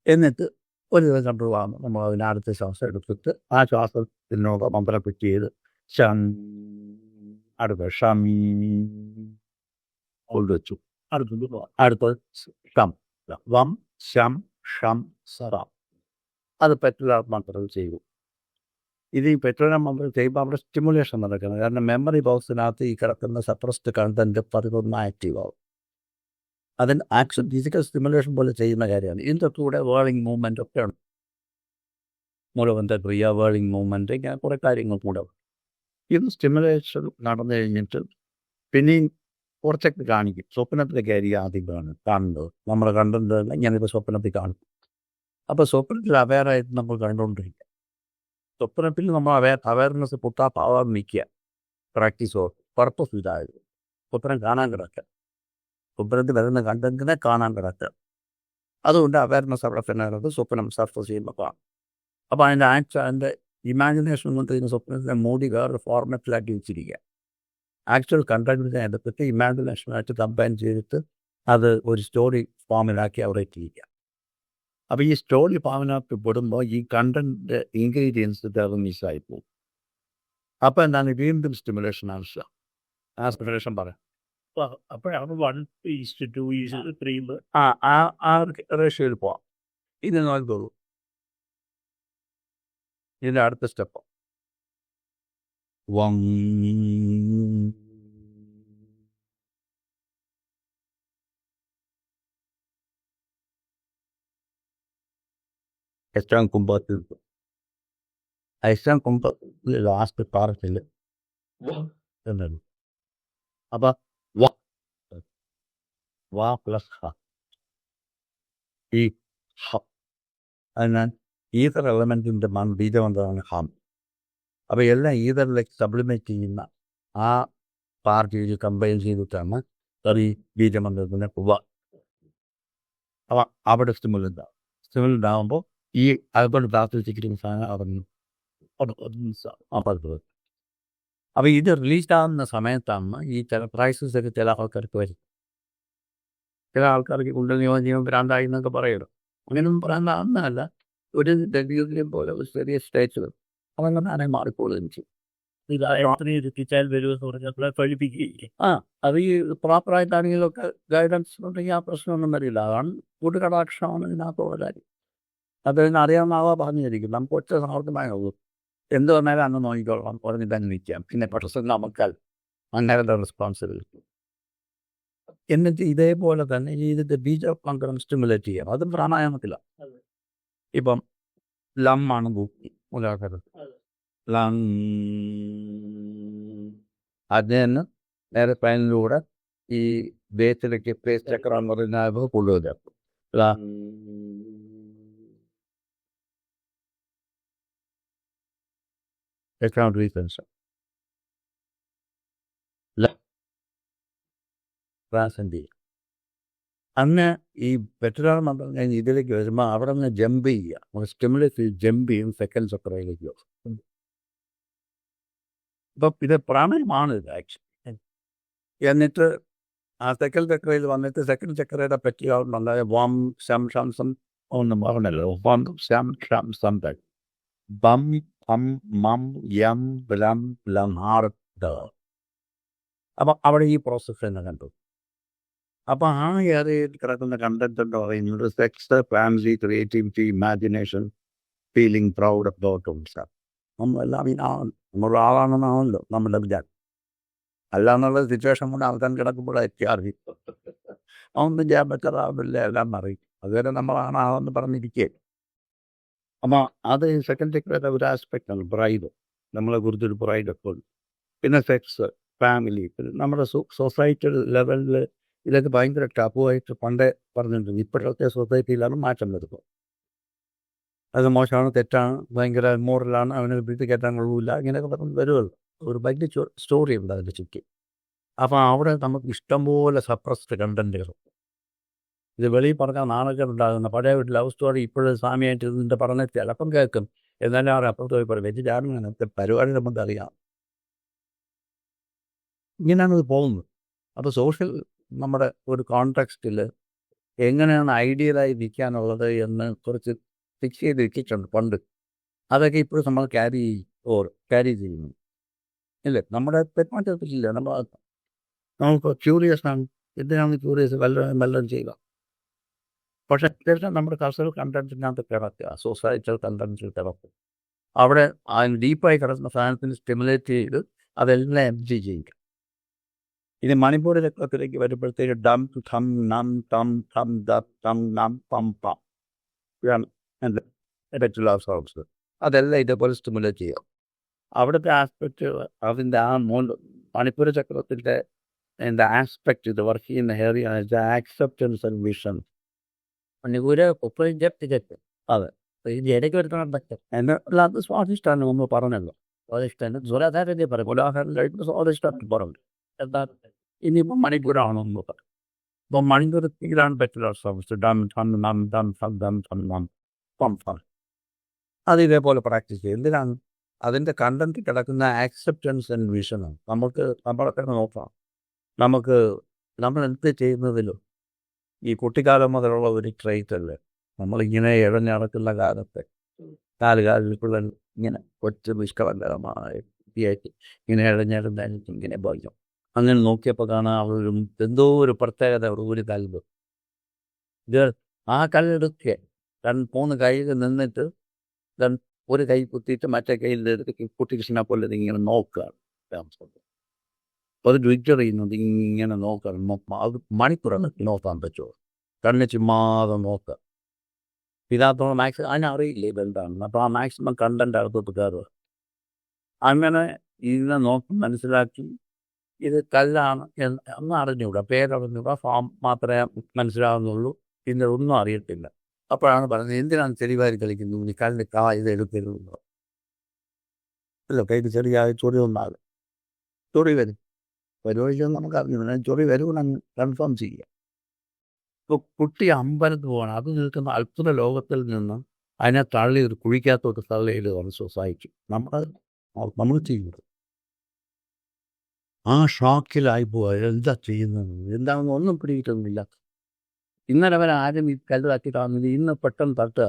എന്നിട്ട് ഒരു ദിവസം കൺട്രോൾ ആകുമ്പോൾ നമ്മൾ അതിന് അടുത്ത ശ്വാസം എടുത്തിട്ട് ആ ശ്വാസത്തിനോട് മന്ത്രം പിറ്റ് ചെയ്ത് ഷം അടുത്ത ഷമീ കൊണ്ടുവച്ചു. അടുത്തത് ഷം വം ശം ഷം സറം. അത് പറ്റുന്ന മന്ത്രം ചെയ്തു. ഇത് ഈ പെട്രോൾ മന്ത്രം ചെയ്യുമ്പോൾ അവിടെ സ്റ്റിമുലേഷൻ നടക്കുന്നത്. കാരണം മെമ്മറി ബോക്സിനകത്ത് ഈ കിടക്കുന്ന സപ്രസ്ഡ് കണ്ടന്റ് 11 ആക്റ്റീവ് ആവും. അതിന് ആക്ഷൻ ഫിസിക്കൽ സ്റ്റിമുലേഷൻ പോലെ ചെയ്യുന്ന കാര്യമാണ്. ഇതിൻ്റെ കൂടെ വേർഡിങ് മൂവ്മെൻ്റ് ഒക്കെ ഉണ്ട്. മൂലബന്ധ ക്രിയ, വേർഡിങ് മൂവ്മെൻറ്റ്, ഇങ്ങനെ കുറേ കാര്യങ്ങൾ കൂടെ. ഇത് സ്റ്റിമുലേഷൻ നടന്നു കഴിഞ്ഞിട്ട് പിന്നെയും കുറച്ചൊക്കെ കാണിക്കും. സ്വപ്നത്തിലൊക്കെ ആയിരിക്കും ആദ്യം കാണുന്നത്. നമ്മൾ കണ്ടത് ഞാനിപ്പോൾ സ്വപ്നത്തിൽ കാണും. അപ്പോൾ സ്വപ്നത്തിൽ അവെയറായിട്ട് നമ്മൾ കണ്ടുകൊണ്ടിരിക്കുക. സ്വപ്നത്തിൽ നമ്മൾ അവയർനെസ് പുട്ടാപ്പാവാൻ നിൽക്കുക. പ്രാക്ടീസോ പർപ്പസ് ഇതായത് സ്വപ്നം കാണാൻ കിടക്കുക, സ്വപ്നത്തിൽ വരുന്ന കണ്ടന്റിനെ കാണാൻ കിടക്കുക. അതുകൊണ്ട് അവയർനെസ് അവിടെ തന്നെ കിടക്കുന്നത് സ്വപ്നം സർഫസ് ചെയ്യുമ്പോൾ കാണും. അപ്പോൾ അതിൻ്റെ ഇമാജിനേഷൻ കൊണ്ട് ഇതിന് സ്വപ്നത്തിൻ്റെ മൂടി വേറൊരു ഫോർമാറ്റിലാക്കി വെച്ചിരിക്കുക. ആക്ച്വൽ കണ്ടന്റിനെ എടുത്തിട്ട് ഇമാജിനേഷനായിട്ട് കമ്പൈൻ ചെയ്തിട്ട് അത് ഒരു സ്റ്റോറി ഫോമിലാക്കി അവിടെ എത്തിയിരിക്കുക. അപ്പോൾ ഈ സ്റ്റോറി ഫോമിനകത്ത് പെടുമ്പോൾ ഈ കണ്ടന്റ് ഇൻഗ്രീഡിയൻസ് മിസ്സായി പോകും. അപ്പോൾ എന്താണ് വീണ്ടും സ്റ്റിമുലേഷൻ ആവശ്യം. ആ സ്റ്റിമുലേഷൻ പറയാം. അപ്പോഴാണ് 1:2:3 ആ റേഷ്യോയിൽ പോവാം. ഇത് നോക്കുള്ളൂ. ഇതിൻ്റെ അടുത്ത സ്റ്റെപ്പ് എസ്റ്റാൻ കുംഭത്തിൽ ലാസ്റ്റ് പാർട്ടിൽ എന്നാണ്. അപ്പം വാ പ്ലസ് ഹ ഈ ഹ. അതിനാൽ ഈതർ എലമെൻറ്റിൻ്റെ ബീജമന്ത്രമാണ് ഹം. അപ്പോൾ എല്ലാം ഈതറിലേക്ക് സപ്ലിമെൻറ്റ് ചെയ്യുന്ന ആ പാർട്ടിയിൽ കമ്പൈൻ ചെയ്തിട്ടാണ് ഈ ബീജമന്ത്രത്തിൻ്റെ വ. അപ്പം അവിടെ സ്റ്റിമുലൻ്റ് ആകുമ്പോൾ ഈ അതുകൊണ്ട് പ്രാർത്ഥിച്ചിരിക്കുന്ന സാധനം അറിഞ്ഞു. അപ്പോൾ ഇത് റിലീസാകുന്ന സമയത്താണ് ഈ ചില ക്രൈസിസ് ഒക്കെ ചില ആൾക്കാർക്ക് വരും. ചില ആൾക്കാർക്ക് കുണ്ടലിനിയോജനം ഭ്രാന്തായി എന്നൊക്കെ പറയുമല്ലോ. അങ്ങനെയൊന്നും ഭ്രാന്താകുന്നതല്ല, ഒരു ഡെബ്യൂട്ടിനെ പോലെ ഒരു ചെറിയ സ്റ്റേജ് അതങ്ങനെ ആരെ മാറിപ്പോളുകയും ചെയ്യും. എത്തിച്ചാൽ വരുമെന്ന് പറഞ്ഞാൽ പഠിപ്പിക്കുകയില്ലേ. അത് ഈ പ്രോപ്പറായിട്ടാണെങ്കിലൊക്കെ ഗൈഡൻസ് ഉണ്ടെങ്കിൽ ആ പ്രശ്നമൊന്നും വരില്ല. അതാണ് കൂട്ടുകടാക്ഷമാണ് ഇതിനകത്തുള്ള കാര്യം. അതിന് അറിയാവുന്നാവാ പറഞ്ഞു തരിക്കും. നമുക്ക് ഒറ്റ സാമർത്ഥ്യമായി ഉള്ളൂ. എന്ത് പറഞ്ഞാലും അന്ന് നോക്കിക്കോളാം പറഞ്ഞിട്ട് അങ്ങ് നിൽക്കാം. പിന്നെ പ്രശ്നം നമുക്കാൽ അങ്ങനത്തെ റെസ്പോൺസിബിലിറ്റി. എന്നിട്ട് ഇതേപോലെ തന്നെ ഇതിൻ്റെ ബീജമന്ത്രം സ്റ്റിമുലേറ്റ് ചെയ്യാം. അതും പ്രാണായാമത്തിലാണ്. ഇപ്പം ലം ആണ് ഉദാഹരണം. ലം അതിന് നേരെ പൈനിലൂടെ ഈ ബേസിലേക്ക് ഫേസ് ചക്ര എന്ന് പറയുന്ന കൊണ്ടുവരാം. Background reasons. Transcend അന്ന് ഈ വെറ്ററാൻ മന്ത്രം കഴിഞ്ഞ് ഇതിലേക്ക് വരുമ്പോൾ അവിടെ നിന്ന് ജമ്പ് ചെയ്യുക, സ്റ്റിമുലസ് ജമ്പ് ചെയ്യും സെക്കൻഡ് ചക്രയിലേക്ക് പോകും. അപ്പം ഇത് പ്രാണായമാണ് ഇത് ആക്ച്വലി. എന്നിട്ട് ആ സെക്കൻഡ് ചക്രയിൽ വന്നിട്ട് സെക്കൻഡ് ചക്രയുടെ പറ്റിയാവുന്നുണ്ട് വം ശം ഷം സം ഒന്നും പറഞ്ഞല്ലോ. വം ശം ഷം സം ബം ഹം മം യം ബ്ലം ബ്ലം ഹാർ. അപ്പം അവിടെ ഈ പ്രോസസ്സ് തന്നെ കണ്ടു. അപ്പോൾ ആ ഏരിയയിൽ കിടക്കുന്ന കണ്ടന്റ് എന്ന് പറയുന്നത് sex, family, creativity, imagination, feeling proud about himself. നമ്മളെല്ലാം ഇതാണ്, നമ്മുടെ ആളാണെന്നാണല്ലോ നമ്മുടെ വിചാരം. അല്ല എന്നുള്ള സിറ്റുവേഷൻ കൊണ്ട് ആൾക്കാർ കിടക്കുമ്പോഴായിരിക്കും അറിയും അതൊന്നും ചെയ്യാൻ പറ്റാതാവില്ല, എല്ലാം അറിയും. അതുവരെ നമ്മളാണ് ആളെന്ന് പറഞ്ഞിരിക്കുക. അപ്പോൾ അത് സെക്കൻഡ് ചക്രയുടെ ഒരു ആസ്പെക്റ്റാണ് പ്രൈഡ്, നമ്മളെ കുറിച്ചൊരു പ്രൈഡ് ഒക്കെ ഉണ്ട്. പിന്നെ സെക്സ്, ഫാമിലി, പിന്നെ നമ്മുടെ സൊസൈറ്റൽ ലെവലിൽ ഇതൊക്കെ ഭയങ്കര ടഫുമായിട്ട് പണ്ടേ പറഞ്ഞിട്ടുണ്ട്. ഇപ്പോഴത്തെ സൊസൈറ്റിയിലാണ് മാറ്റം വരുന്നത്. അത് മോശമാണ്, തെറ്റാണ്, ഭയങ്കര മോറലാണ്, അവന് വീട്ടിൽ കയറ്റാൻ കൊള്ളൂല, ഇങ്ങനെയൊക്കെ പറഞ്ഞ് വരുമല്ലോ. ഒരു വലിയ സ്റ്റോറി ഉണ്ട് അതിൻ്റെ ചുറ്റി. അപ്പോൾ അവിടെ നമുക്ക് ഇഷ്ടംപോലെ സപ്രസ്ഡ് കണ്ടന്റുകൾ. ഇത് വെളിയിൽ പറഞ്ഞാൽ നാണക്കേടുണ്ടാകുന്ന പഴയ ഒരു ലവ് സ്റ്റോറി ഇപ്പോഴും സ്വാമിയായിട്ട് ഇതിൻ്റെ പറഞ്ഞ ചിലപ്പം കേൾക്കും. എന്നാലും അവർ അപ്പുറത്ത് പോയി പറയും വെച്ചിട്ടാണ് അങ്ങനത്തെ പരിപാടി നമുക്ക് അറിയാം. ഇങ്ങനെയാണ് ഇത് പോകുന്നത്. അപ്പോൾ സോഷ്യൽ നമ്മുടെ ഒരു കോൺടെക്സ്റ്റിൽ എങ്ങനെയാണ് ഐഡിയലായി നിൽക്കാനുള്ളത് എന്ന് കുറച്ച് ഫിക്സ് ചെയ്ത് വെച്ചിട്ടുണ്ട് പണ്ട്. അതൊക്കെ ഇപ്പോഴും നമ്മൾ ക്യാരി ചെയ്യുന്നു ഇല്ലേ? നമ്മുടെ പെരുമാറ്റത്തിലില്ല. നമുക്ക് ക്യൂറിയസ് ആണ്, എന്തിനാണ് ക്യൂറിയസ്, വല്ലതും ചെയ്യുക. പക്ഷേ അത്യാവശ്യം നമ്മുടെ കൾച്ചറൽ കണ്ടന്റിനകത്ത് കിടക്കുക, സൊസൈറ്റൽ കണ്ടന്റിൽ കിടക്കും. അവിടെ ഡീപ്പായി കിടക്കുന്ന സാധനത്തിന് സ്റ്റിമുലേറ്റ് ചെയ്ത് അതെല്ലാം എൻജോയ് ചെയ്യുക. ഇനി മണിപ്പൂരിലേക്ക് വരുമ്പോഴത്തേക്ക് ഡം ഠം നം ടം ഠം ദ ടം നം പം പം സോങ്സ് അതെല്ലാം ഇതേപോലെ സ്റ്റിമുലേറ്റ് ചെയ്യുക. അവിടുത്തെ ആസ്പെക്റ്റ് അതിൻ്റെ ആ മണിപ്പൂർ ചക്രത്തിൻ്റെ ആസ്പെക്റ്റ് ഇത് വർക്ക് ചെയ്യുന്ന area acceptance and vision. Manipur അതെ, ഇടയ്ക്ക് വരുത്തണം പറ്റും. എന്നാൽ അത് സ്വാദിഷ്ടമാണ് നമ്മൾ പറഞ്ഞല്ലോ. സ്വാദിഷ്ടമാണ് ദുരാധാരല്ലേ പറയും. ഉദാഹരണം കഴിക്കുന്ന സ്വാദിഷ്ടമായിട്ട് പറഞ്ഞു. എന്താ ഇനിയിപ്പോൾ മണിപ്പൂരാണോ എന്ന് നോക്കാം. അപ്പോൾ മണിപ്പൂർ തീരാൻ പറ്റില്ല സോങ്സ് ഡം ഠം നം ഡം ഠം ഡം ഠം നം പം പം. അത് ഇതേപോലെ പ്രാക്ടീസ് ചെയ്യും. എന്തിനാണ്? അതിൻ്റെ കണ്ടന്റ് കിടക്കുന്ന ആക്സെപ്റ്റൻസ് ആൻഡ് വിഷനാണ്. നമ്മളൊക്കെ നോക്കാം. നമ്മൾ എന്ത് ചെയ്യുന്നതിലും ഈ കുട്ടിക്കാലം മുതലുള്ള ഒരു ട്രേറ്റ് അല്ലേ, നമ്മളിങ്ങനെ ഇഴഞ്ഞടക്കുന്ന കാലത്തെ 4 കാലിൽ പിള്ളേർ ഇങ്ങനെ കൊച്ചു നിഷ്കളങ്കരമായി ഇങ്ങനെ ഇഴഞ്ഞിടന്നായിട്ട് ഇങ്ങനെ ഭയം. അങ്ങനെ നോക്കിയപ്പോൾ കാണാൻ അവരും എന്തോ ഒരു പ്രത്യേകത ഒരു കല്ല്. ഇത് ആ കല്ലെടുക്കുക 3 കൈകൾ നിന്നിട്ട് ഒരു കൈ കുത്തിയിട്ട് മറ്റേ കയ്യിൽ കുട്ടികൃഷ്ണനെ പോലെ ഇങ്ങനെ നോക്കുകയാണ്. അത് ട്വിറ്റർ ചെയ്യുന്നത് ഇങ്ങനെ നോക്കണം. അത് മണിക്കൂറാണ് നോക്കാൻ പറ്റുമോ? കണ്ണ് ചുമ്മാതെ നോക്കുക. ഇതിനകത്തോളം അതിനറിയില്ലേ ഇതെന്താണെന്ന്. അപ്പോൾ ആ മാക്സിമം കണ്ടന്റ് അകത്തോട്ട് കയറുക. അങ്ങനെ ഇതിനെ നോക്കി മനസ്സിലാക്കി ഇത് കല്ലാണ് എന്ന് അറിഞ്ഞുകൂടാ, പേരറിഞ്ഞൂടാ, ഫോം മാത്രമേ മനസ്സിലാവുന്നുള്ളൂ, പിന്നെ ഒന്നും അറിയത്തില്ല. അപ്പോഴാണ് പറഞ്ഞത് എന്തിനാണ് ചെടിവാരി കളിക്കുന്നത്, ഈ കല്ലിൻ്റെ ഇത് എടുക്കരുത്. അല്ല, കയ്യിൽ ചെറിയ ചൊറി ഉണ്ടാകും. ചൊറി വരും, പരിപാടിച്ചെന്ന് നമുക്ക് അറിഞ്ഞു. ചൊറി വരുമെന്ന് കൺഫേം ചെയ്യുക. ഇപ്പോൾ കുട്ടി അമ്പലത്തിൽ പോകണം, അത് നിൽക്കുന്ന അത്ഭുത ലോകത്തിൽ നിന്ന് അതിനെ തള്ളി ഒരു കുഴിക്കകത്തോട്ട് തള്ളിയിടുകയാണ് സൊസൈറ്റി. നമ്മൾ ചെയ്യുന്നത് ആ ഷോക്കിലായി പോവുക. എന്താ ചെയ്യുന്നത്, എന്താണെന്ന് ഒന്നും പിടികിട്ടുന്നില്ല. ഇന്നലെ അവൻ ആരും ഈ കല്ല് തട്ടിട്ടാകുന്നില്ല, ഇന്ന് പെട്ടെന്ന് തട്ടുക.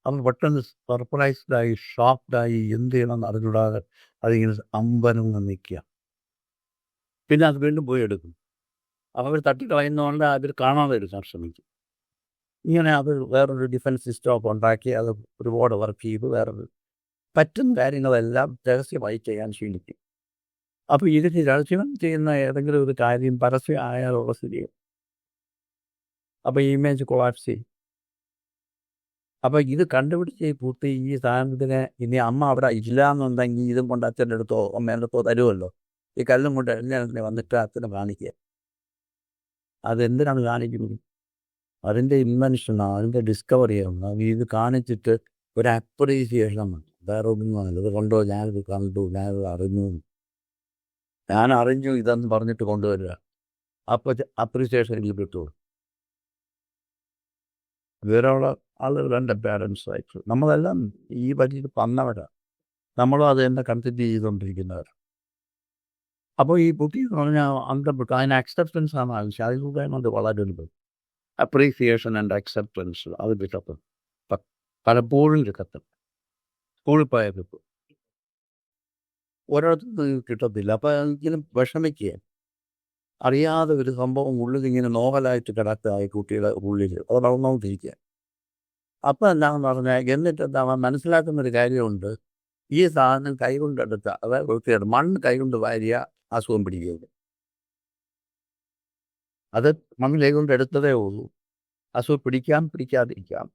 അവൻ പെട്ടെന്ന് സർപ്രൈസ്ഡായി, ഷോക്ക്ഡായി, എന്ത് ചെയ്യണമെന്ന് അറിഞ്ഞൂടാതെ അതിങ്ങനെ അമ്പനം നിൽക്കുക. പിന്നെ അത് വീണ്ടും പോയി എടുക്കും. അവർ തട്ടിക്കളയുന്നതുകൊണ്ട് അവർ കാണാതെ എടുക്കാൻ ശ്രമിക്കും. ഇങ്ങനെ അത് വേറൊരു ഡിഫൻസ് സിസ്റ്റമൊക്കെ ഉണ്ടാക്കി അത് ഒരുപാട് വർക്ക് ചെയ്ത് വേറൊരു പറ്റുന്ന കാര്യങ്ങളെല്ലാം രഹസ്യമായി ചെയ്യാൻ ശീലിക്കും. അപ്പോൾ ഇതിന് രഹസ്യം ചെയ്യുന്ന ഏതെങ്കിലും ഒരു കാര്യം പരസ്യം ആയാലുള്ള സ്ഥിതിയും അപ്പോൾ ഈ ഇമേജ് കൊളാപ്സ് ചെയ്യും. അപ്പോൾ ഇത് കണ്ടുപിടിച്ച് പൂർത്തി ഈ സാധനത്തിന് ഇനി അമ്മ അവിടെ ഇല്ല എന്നുണ്ടെങ്കിൽ ഇതും കൊണ്ട് അച്ഛൻ്റെ അടുത്തോ അമ്മേൻ്റെ അടുത്തോ തരുമല്ലോ. ഈ കല്ലും കൊണ്ട് എന്നെ വന്നിട്ട് അച്ഛനെ കാണിക്കുക. അതെന്തിനാണ് കാണിക്കുന്നത്? അതിൻ്റെ ഇൻവെൻഷനാണ്, അതിൻ്റെ ഡിസ്കവറിയാണ്. ഇത് കാണിച്ചിട്ട് ഒരു അപ്രീസിയേഷൻ വേറെ ഒന്നും ഇത് കൊണ്ടോ ഞാനിത് കണ്ടു, ഞാനിത് അറിഞ്ഞു ഇതെന്ന് പറഞ്ഞിട്ട് കൊണ്ടുവരിക. അപ്പോൾ അപ്രീസിയേഷൻ കിട്ടുള്ളൂ. വേറെയുള്ള ആളുകൾ എൻ്റെ പാരൻസ് ആയിട്ട് നമ്മളെല്ലാം ഈ വഴിയിൽ വന്നവരാണ്. നമ്മളും അത് തന്നെ കണ്ടിന്യൂ ചെയ്തുകൊണ്ടിരിക്കുന്നവരാണ്. അപ്പോൾ ഈ ബുദ്ധി എന്ന് പറഞ്ഞാൽ അന്തപ്പെട്ടു അതിന് അക്സെപ്റ്റൻസ് ആണ് ആവശ്യം. അതിലൂടെ അത് വളരുന്നത് അപ്രീസിയേഷൻ ആൻഡ് അക്സെപ്റ്റൻസ് അത് കിട്ടത്തും പലപ്പോഴും കിട്ടത്തും. സ്കൂളിൽ പോയാൽ കിട്ടും, ഓരോരുത്തർക്ക് കിട്ടത്തില്ല. അപ്പോൾ എങ്കിലും വിഷമിക്കുക, അറിയാതെ ഒരു സംഭവം ഉള്ളിൽ ഇങ്ങനെ നോവലായിട്ട് കിടക്കായി കുട്ടിയുടെ ഉള്ളിൽ അത് വളർന്നുകൊണ്ടിരിക്കുക. അപ്പം എന്താണെന്ന് പറഞ്ഞാൽ എന്നിട്ട് എന്താ മനസ്സിലാക്കുന്നൊരു കാര്യമുണ്ട്, ഈ സാധനം കൈകൊണ്ടെടുത്ത അതായത് വൃത്തിയാണ് മണ്ണ് കൈകൊണ്ട് വാരിയ അസുഖം പിടിക്കുകയുള്ളൂ. അത് മണ്ണ് കൈകൊണ്ട് എടുത്തതേ ഉള്ളൂ. അസുഖം പിടിക്കാതിരിക്കാം,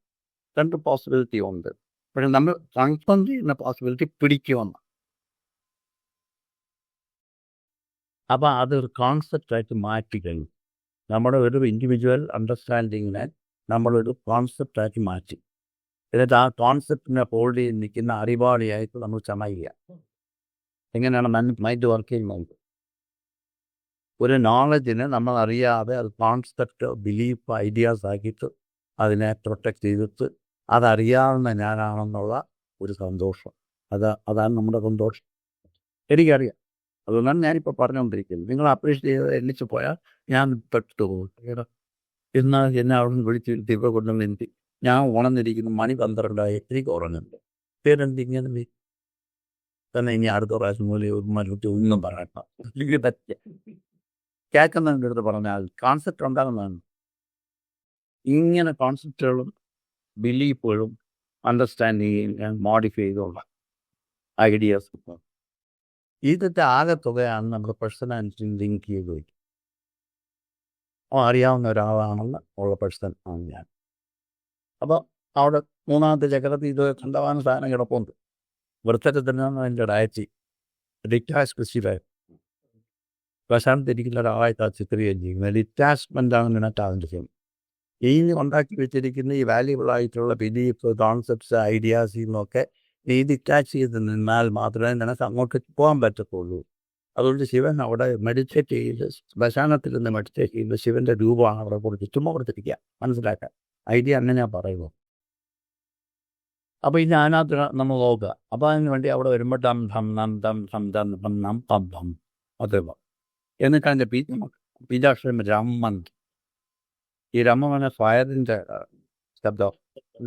രണ്ട് പോസിബിലിറ്റി ഉണ്ട്. പക്ഷെ നമ്മൾ കൺഫേം ചെയ്യുന്ന പോസിബിലിറ്റി പിടിക്കുമെന്ന്. അപ്പോൾ അതൊരു കോൺസെപ്റ്റായിട്ട് മാറ്റിക്കഴിഞ്ഞു. നമ്മുടെ ഒരു ഇൻഡിവിജ്വൽ അണ്ടർസ്റ്റാൻഡിങ്ങിനെ നമ്മളൊരു കോൺസെപ്റ്റായിട്ട് മാറ്റി. എന്നിട്ട് ആ കോൺസെപ്റ്റിനെ ഹോൾഡ് ചെയ്ത് നിൽക്കുന്ന അറിവാളിയായിട്ട് നമ്മൾ ചമയുക. എങ്ങനെയാണ് മൈൻഡ് വർക്ക് ചെയ്യുന്നത്? ഒരു നോളജിനെ നമ്മൾ അറിയാതെ അത് കോൺസെപ്റ്റ്, ബിലീഫ്, ഐഡിയാസ് ആക്കിയിട്ട് അതിനെ പ്രൊട്ടക്റ്റ് ചെയ്തിട്ട് അതറിയാവുന്ന ഞാനാണെന്നുള്ള ഒരു സന്തോഷം. അതാണ് നമ്മുടെ സന്തോഷം. എനിക്കറിയാം, അതുകൊണ്ടാണ് ഞാനിപ്പോൾ പറഞ്ഞുകൊണ്ടിരിക്കുന്നത്. നിങ്ങൾ അപ്രീഷിയേറ്റ് ചെയ്ത് എണ്ണിച്ച് പോയാൽ ഞാൻ പെട്ടു പോകും. എന്നാൽ എന്നെ അവിടെ നിന്ന് വിളിച്ചിരുത്തി ഇപ്പോൾ കൊണ്ടുവന്ന് എനിക്ക് ഞാൻ ഉണർന്നിരിക്കുന്നു, മണി 12 എനിക്ക് ഉറങ്ങുന്നുണ്ട്. പേരെന്തിങ്ങനെ തന്നെ ഇനി അടുത്ത പ്രാവശ്യം പോലെ ഒരു മരുത്തി ഒന്നും പറയണ്ട. പറ്റ കേൾക്കുന്നതിൻ്റെ അടുത്ത് പറഞ്ഞാൽ കോൺസെപ്റ്റ് ഉണ്ടാകുന്നതാണ്. ഇങ്ങനെ കോൺസെപ്റ്റുകളും ബിലീഫുകളും അണ്ടർസ്റ്റാൻഡിങ് മോഡിഫൈ ചെയ്തുള്ള ഐഡിയാസ് ഇതിൻ്റെ ആകെത്തുകയാണ് നമ്മുടെ പേഴ്സണാലിറ്റി ലിങ്ക് ചെയ്ത് വയ്ക്കും. അറിയാവുന്ന ഒരാളാണെന്ന് ഉള്ള പേഴ്സൺ ആണ് ഞാൻ. അപ്പോൾ അവിടെ മൂന്നാമത്തെ ചക്രത്തിൽ ഇത് കണ്ടവാന സാധനം കിടപ്പുണ്ട്. വൃത്തത്തിൽ തന്നെയാണ് അതിൻ്റെ ഡയറ്റി ഡിറ്റാച്ച് കൃഷിയായി പ്രശാന്തിരിക്കുന്ന ഒരാളായിട്ട് ആ ചിത്രീകരിച്ചിരിക്കുന്നത്. ഡിറ്റാച്ച്മെൻ്റാണ് ഇതിനകത്ത് അതിൻ്റെ ചെയ്യും. ഈ ഉണ്ടാക്കി വെച്ചിരിക്കുന്ന ഈ വാല്യുബിളായിട്ടുള്ള ബിലീഫ്, കോൺസെപ്റ്റ്സ്, ഐഡിയാസ് എന്നൊക്കെ ഈ ഡിറ്റാച്ച് ചെയ്ത് നിന്നാൽ മാത്രമേ നിനക്ക് അങ്ങോട്ട് പോകാൻ പറ്റത്തുള്ളൂ. അതുകൊണ്ട് ശിവൻ അവിടെ മെഡിറ്റേറ്റ് ചെയ്ത് ശ്മശാനത്തിൽ നിന്ന് മെഡിറ്റേറ്റ് ചെയ്ത് ശിവൻ്റെ രൂപമാണ് അവിടെ കൊടുത്ത് ചുമ്മാ കൊടുത്തിരിക്കുക, മനസ്സിലാക്കാൻ. ഐഡിയ അങ്ങനെയാണ് പറയുന്നത്. അപ്പോൾ ഇനി അതിനകത്ത് നമ്മൾ നോക്കുക. അപ്പോൾ അതിന് വേണ്ടി അവിടെ വരുമ്പോൾ ഡം ധം നം ദം ധം ദം ധം നം പം ധം അതേപോലെ. എന്നിട്ട് അതിൻ്റെ ബീജാക്ഷരം രമ്മൻ. ഈ രമ്മനെ ഫയറിൻ്റെ ശബ്ദം.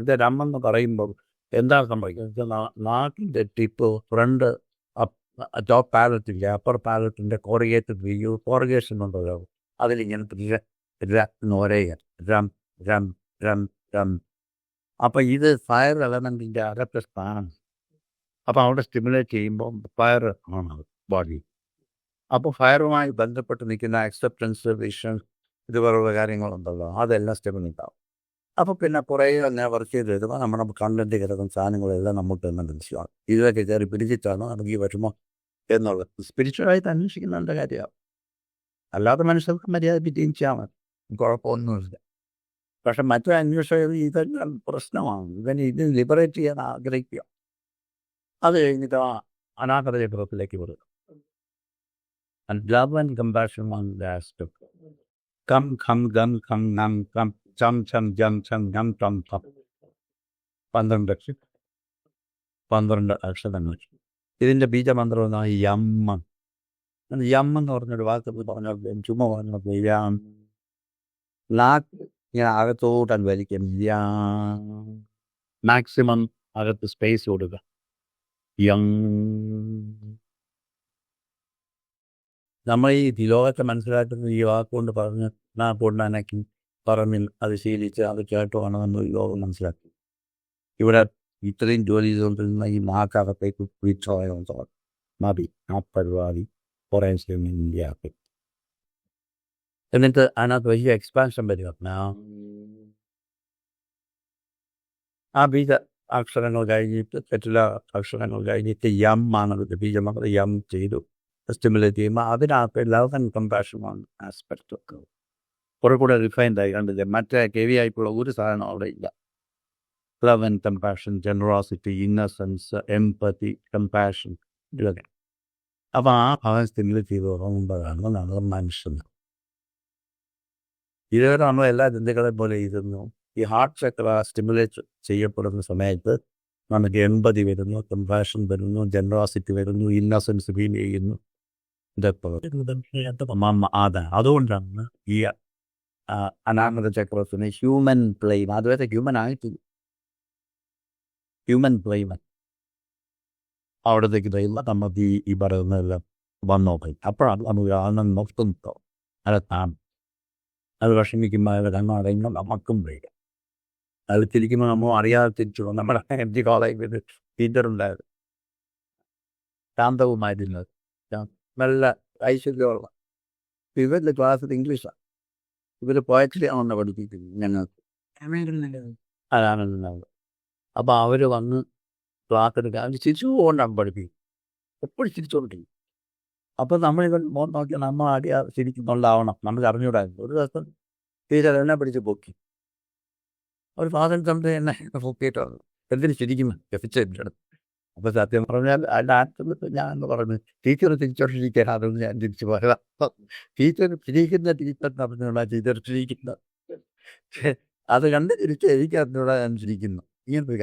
ഇത് രമ്മെന്ന് പറയുമ്പോൾ എന്താണ് സംഭവിക്കുന്നത്? നാക്കിൻ്റെ ടിപ്പ് ഫ്രണ്ട് ടോപ്പ് പാലറ്റിൻ്റെ അപ്പർ പാലറ്റിൻ്റെ കോറിഗേഷൻ ഉണ്ടല്ലോ, അതിലിങ്ങനെ നോരയ രം രം രം രം. അപ്പോൾ ഇത് ഫയർ എലമെൻറ്റിൻ്റെ അകത്തെ സ്ഥാനം. അപ്പോൾ അവിടെ സ്റ്റിമുലേറ്റ് ചെയ്യുമ്പോൾ ഫയർ ആണ് ബോഡി. അപ്പോൾ ഫയറുമായി ബന്ധപ്പെട്ട് നിൽക്കുന്ന അക്സെപ്റ്റൻസ്, വിഷൻ, ഇതുപോലുള്ള കാര്യങ്ങളുണ്ടല്ലോ, അതെല്ലാം സ്റ്റിമുലേറ്റ് ആവും. അപ്പോൾ പിന്നെ കുറേ തന്നെ വർക്ക് ചെയ്ത് വരുമ്പോൾ നമ്മുടെ കണ്ടൻറ്റ് കിടക്കുന്ന സാധനങ്ങളെല്ലാം നമുക്ക് തന്നെ മനസ്സിലാവും. ഇതിലൊക്കെ കയറി പിടിച്ചിട്ടാണ് നമുക്ക് ഈ വിഷമം എന്നുള്ളത്. സ്പിരിച്വലായിട്ട് അന്വേഷിക്കേണ്ട കാര്യമാണ്. അല്ലാതെ മനുഷ്യർക്ക് മര്യാദ ചെയ്യാൻ മതി, കുഴപ്പമൊന്നുമില്ല. പക്ഷെ മറ്റൊരു അന്വേഷകർ ഇതെല്ലാം പ്രശ്നമാണ്. ഇത് ലിബറേറ്റ് ചെയ്യാൻ ആഗ്രഹിക്കുക. അത് കഴിഞ്ഞിട്ട് അനാഥ ചക്രത്തിലേക്ക് വരിക. And love and compassion on the aspect. Come, gum, come, nam, come, chum, jum, gum, tum, tum. 12 അക്ഷരങ്ങൾ. ഇതിൻ്റെ ബീജമന്ത്രം എന്നാണ് യമ്മ. യമ്മ എന്ന് പറഞ്ഞൊരു വാക്ക് പറഞ്ഞാൽ ചുമ്മാ പറഞ്ഞാൽ നാക്ക് ഇങ്ങനെ അകത്തോട്ടാൻ വലിക്കും. മാക്സിമം അകത്ത് സ്പേസ് കൊടുക്കുക. നമ്മൾ ഈ ലോകത്തെ മനസ്സിലാക്കുന്ന ഈ വാക്കുകൊണ്ട് പറഞ്ഞ് നാക്കുകൊണ്ടനക്കി പറഞ്ഞ് അത് ശീലിച്ച് അത് കേട്ടുമാണ് നമ്മൾ ഈ ലോകം മനസ്സിലാക്കി. ഇവിടെ ഇത്രയും ജോലി ചെയ്തുകൊണ്ടിരുന്ന ഈ നാക്കകത്തേക്ക് വിളിച്ചോളം മതി ആ പരിപാടി കുറേ ഇന്ത്യക്ക്. എന്നിട്ട് അതിനകത്ത് വലിയ എക്സ്പാൻഷൻ വരിക. ആ ബീജ അക്ഷരങ്ങൾ കഴിഞ്ഞിട്ട് തെറ്റില അക്ഷരങ്ങൾ കഴിഞ്ഞിട്ട് യം ആണ് ബീജം യം ചെയ്തു സ്റ്റിമുലേറ്റ് ചെയ്യുമ്പോൾ അതിനകത്ത് ലവ് ആൻഡ് കമ്പാഷൻ ആണ് ആസ്പെക്റ്റ് ഒക്കെ കുറെ കൂടെ റിഫൈൻഡ് ആയി കണ്ടില്ലേ. മറ്റേ ഹെവി ആയിട്ടുള്ള ഒരു സാധനം അവിടെ ഇല്ല. Love and compassion, generosity, innocence, empathy, compassion, ഇതൊക്കെ. അപ്പോൾ ആ ഭാഗം സ്റ്റിമുലേറ്റ് ചെയ്ത് തുടങ്ങുമ്പോഴാണ് നമ്മൾ മനുഷ്യൻ ഇതേവരെ നമ്മൾ എല്ലാ ചിന്തകളെ പോലെ ഇരുന്നു. ഈ ഹാർട്ട് ചക്ര സ്റ്റിമുലേറ്റ് ചെയ്യപ്പെടുന്ന സമയത്ത് നമുക്ക് എമ്പതി വരുന്നു, കമ്പാഷൻ വരുന്നു, ജനറോസിറ്റി വരുന്നു, ഇന്നസെൻസ് ഫീൽ ചെയ്യുന്നു. ഇതൊക്കെ അതെ, അതുകൊണ്ടാണ് ഈ അനാഹത ചക്രത്തിന് ഹ്യൂമൻ പ്ലെയിൻ, അതുവരെ ഹ്യൂമൻ ആയിട്ടില്ല, ഹ്യൂമൻ പ്ലെയിൻ അവിടത്തേക്ക് തരുന്ന നമുക്ക് ഈ പറയുന്നതെല്ലാം വന്നോക്കും. അപ്പോഴാണ് നമുക്ക് ആനന്ദം നോക്കുന്നുണ്ടോ അതാണ്. അത് വിഷമിക്കുമ്പോൾ അത് കണ്ണടയുമ്പോൾ നമുക്കും വരിക. അത് തിരിക്കുമ്പോൾ നമ്മൾ അറിയാതെ തിരിച്ചു. നമ്മുടെ MG കോളേജിൽ ടീച്ചറുണ്ടായിരുന്നു, ശാന്തവുമായിരുന്നത്, നല്ല ഐശ്വര്യമുള്ള. ഇവരുടെ ക്ലാസ്സിൽ ഇംഗ്ലീഷാണ്, ഇവർ പോയറ്റ്രി ആണെന്ന് പഠിപ്പിക്കുന്നത് ഞങ്ങൾക്ക്. അതാണ്. അപ്പോൾ അവർ വന്ന് ക്ലാസ് എടുക്കുക, അവർ ചിരിച്ചു കൊണ്ടാണ് പഠിപ്പിക്കും, എപ്പോഴും ചിരിച്ചുകൊണ്ടിരിക്കും. അപ്പോൾ നമ്മളിവൻ നോക്കി നമ്മൾ അടിയാ ചിരിക്കുന്നുണ്ടാവണം, നമുക്ക് അറിഞ്ഞൂടായിരുന്നു. ഒരു ദിവസം ടീച്ചർ എന്നെ പിടിച്ച് പൊക്കി, ഒരു ഫാദർ തമ്മിൽ എന്നെ പൊക്കിയിട്ട് വന്നു, എന്തിനു ചിരിക്കുന്നു എഫിച്ചെടുത്ത്. അപ്പോൾ സത്യം പറഞ്ഞാൽ അതിൻ്റെ ആൻസർ ഞാൻ പറഞ്ഞു, ടീച്ചർ തിരിച്ചോണ്ടിരിക്കാൻ, അതൊന്നും ഞാൻ തിരിച്ചു പോയതാ. ടീച്ചർ ചിരിക്കുന്ന ടീച്ചർ പറഞ്ഞുള്ള ടീച്ചർ ചിരിക്കുന്ന അത് കണ്ട് തിരിച്ച് എനിക്ക് അറിഞ്ഞൂടെ ഞാൻ ചിരിക്കുന്നു. ഇങ്ങനത്തെ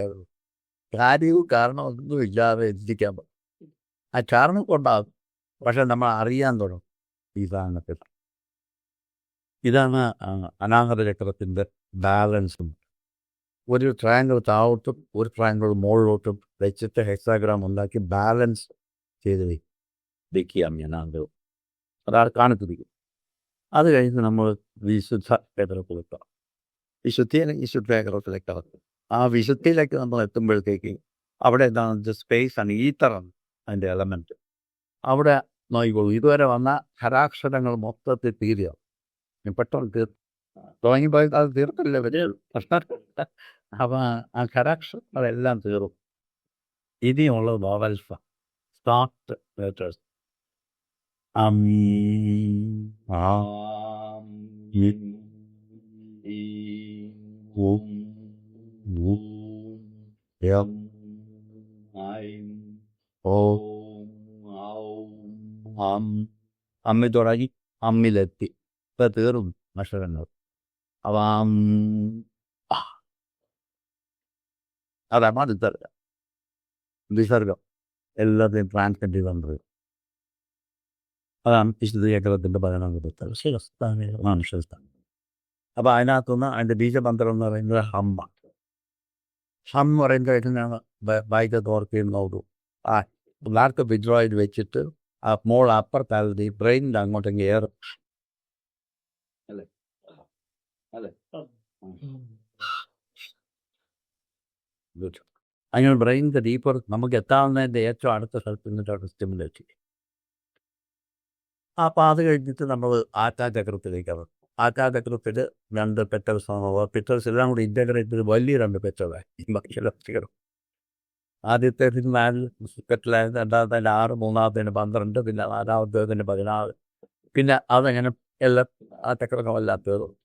കാര്യവും കാരണമൊന്നും ഇല്ലാതെ ചിരിക്കാൻ പറ്റും. ആ കാരണം കൊണ്ടാകും, പക്ഷെ നമ്മൾ അറിയാൻ തുടങ്ങും ഈ സാധനത്തിൽ. ഇതാണ് അനാഹത ചക്രത്തിൻ്റെ ബാലൻസും. ഒരു ട്രയാങ്കിൾ താഴോട്ടും ഒരു ട്രയാങ്കിൾ മുകളിലോട്ടും വെച്ചിട്ട് ഹെക്സാഗ്രാം ഉണ്ടാക്കി ബാലൻസ് ചെയ്ത് വയ്ക്കാം ഞാൻ. അതാണ് കാണിച്ചിരിക്കും. അത് കഴിഞ്ഞ് നമ്മൾ വിശുദ്ധ കേന്ദ്രത്തിലെത്താം. വിശുദ്ധ കേന്ദ്രത്തിലേക്കാണ്. ആ വിശുദ്ധിയിലേക്ക് നമ്മൾ എത്തുമ്പോഴത്തേക്ക് അവിടെ എന്താണ്, സ്പേസ് ആണ്, ഈത്തറാണ് അതിൻ്റെ എലമെൻറ്റ്. അവിടെ നോക്കിക്കോളൂ, ഇതുവരെ വന്ന ഖരാക്ഷരങ്ങൾ മൊത്തത്തിൽ തീരുക. പെട്ടെന്ന് തുടങ്ങിപ്പോയി അത് തീർത്തില്ല വലിയ പ്രശ്നം. അപ്പം ആ ഖരാക്ഷരങ്ങളെല്ലാം തീർന്നു. ഇനിയുള്ളത് വോവൽസ്, സ്റ്റാർട്ട് ലെറ്റേഴ്സ്. അമ്മി തുടങ്ങി അമ്മിലെത്തി, ഇപ്പം തീർന്നു അക്ഷരങ്ങൾ. അപ്പം അതാണ് അടുത്തറിയാം വിസർഗം, എല്ലാത്തിനും ട്രാൻസ്മിറ്റ് വന്നത്. അതാണ് വിശുദ്ധ ചക്രത്തിൻ്റെ 11 ശിരസ്ഥാനം. അപ്പോൾ അതിനകത്തുനിന്ന് അതിൻ്റെ ബീജമന്ത്രം എന്ന് പറയുന്നത് ഹമ്മ. ഹം എന്ന് പറയുമ്പോഴേക്കും ഞാൻ വായിക്കത്ത് ഓർക്കുകയെന്നോടു ആ നാർക്ക് വിഡ്രോയിഡ് വെച്ചിട്ട് ആ മോൾ അപ്പുറത്തായത് ഈ ബ്രെയിനിൻ്റെ അങ്ങോട്ടെങ്കിൽ ഏറെ അല്ലേ അല്ലേ അങ്ങനെ ബ്രെയിനിൻ്റെ ഡീപ്പർ നമുക്ക് എത്താവുന്നതിൻ്റെ ഏറ്റവും അടുത്ത സ്ഥലത്ത് നിന്നിട്ടാണ് സ്റ്റിമുലേറ്റ് ചെയ്യും. അപ്പോൾ അത് കഴിഞ്ഞിട്ട് നമ്മൾ ആറ്റാചക്രത്തിലേക്ക് ഇറങ്ങും. ആറ്റാചക്രത്തിൽ 2 പെറ്റൽസ് പെറ്റൽസ് എല്ലാം കൂടി ഇൻ്റഗ്രേറ്റ് ചെയ്ത് വലിയ 2 പെറ്റലായി ഭക്ഷ്യലക്ഷ്യം. ആദ്യത്തേതിന് 4 പെറ്റലായത്, രണ്ടാമത്തേതിന് 6, മൂന്നാമത്തേതിന് 12, പിന്നെ നാലാമത്തേതിന് 16. പിന്നെ അതങ്ങനെ എല്ലാം ആ ചക്രങ്ങളെല്ലാം തീർന്നു.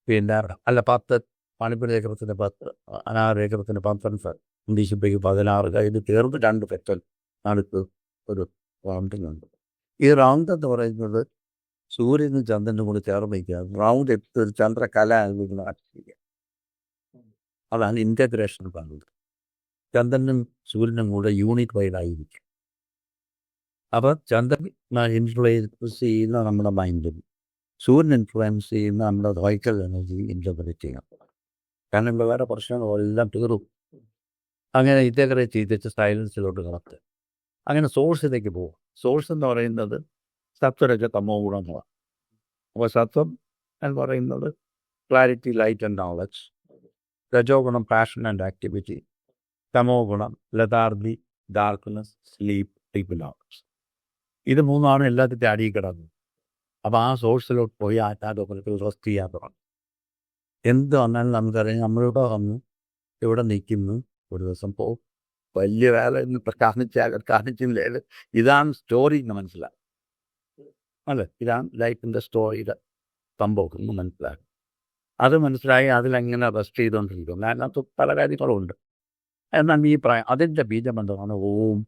പിന്നെ അല്ല 10, മണിപ്പൂർ ചക്രത്തിന് 10, അനാഹത ചക്രത്തിന് 12, ഉണ്ടീശിപ്പയ്ക്ക് 16. കഴിഞ്ഞ് തീർന്ന് 2 പെറ്റൽ അടുത്ത് ഒരു റൗണ്ടിനുണ്ട്. ഈ റൗണ്ട് എന്ന് പറയുന്നത് സൂര്യനും ചന്ദ്രനും കൂടി ചേർന്ന് വയ്ക്കുക. റൗണ്ട് എടുത്ത് ഒരു ചന്ദ്രകല ആക്കിയിരിക്കുക. അതാണ് ഇൻ്റഗ്രേഷൻ പറയുന്നത്. ചന്ദ്രനും സൂര്യനും കൂടെ യൂണിറ്റ് വൈഡായിരിക്കും. അപ്പോൾ ചന്ദ്രൻ ഇൻഫ്ലുവൻസ് ചെയ്യുന്ന നമ്മുടെ മൈൻഡിൽ, സൂര്യൻ ഇൻഫ്ലുവൻസ് ചെയ്യുന്ന നമ്മുടെ വൈക്കൽ എനർജി ഇൻ്റർപ്രറ്റ് ചെയ്യണം. കാരണം ഇപ്പോൾ വേറെ പ്രശ്നങ്ങളെല്ലാം തീർന്നു. അങ്ങനെ ഇൻ്റഗ്രേറ്റ് ചെയ്തിട്ട് സൈലൻസിലോട്ട് കടത്തുക. അങ്ങനെ സോഴ്സിലേക്ക് പോകും. സോഴ്സ് എന്ന് പറയുന്നത് സത്വരജ തമോ ഗുണങ്ങളാണ്. അപ്പോൾ സത്വം എന്ന് പറയുന്നത് ക്ലാരിറ്റി, ലൈറ്റ് ആൻഡ് നോളജ്. രജോ ഗുണം പാഷൻ ആൻഡ് ആക്ടിവിറ്റി. തമോ ഗുണം ലതാർജി, ഡാർക്ക്നെസ്, സ്ലീപ്പ്, ഡീപ്പ്നോളജ്. ഇത് മൂന്നാണ് എല്ലാത്തിൻ്റെ അടിയിൽ കിടന്നത്. അപ്പോൾ ആ സോഴ്സിലോട്ട് പോയി ആറ്റാതൊക്കെ റെസ്റ്റ് ചെയ്യാൻ തുടങ്ങും. എന്ത് വന്നാലും നമുക്കറിയാം, നമ്മളിവിടെ വന്ന് ഇവിടെ നിൽക്കുന്നു, ഒരു ദിവസം പോകും, വലിയ വേല ഇന്നിപ്പോൾ കാണിച്ചില്ല. ഇതാണ് സ്റ്റോറി എന്ന് മനസ്സിലാക്കും അല്ലേ? ഇതാണ് ലൈഫിൻ്റെ സ്റ്റോറിയുടെ സംഭവം എന്ന് മനസ്സിലാക്കും. അത് മനസ്സിലായി അതിലെങ്ങനെ റെസ്റ്റ് ചെയ്തുകൊണ്ടിരിക്കും. അതിനകത്ത് പല കാര്യങ്ങളുണ്ട്. എന്നാൽ ഈ പ്രായം അതിൻ്റെ ബീജമന്ത്രമാണ് ഓം.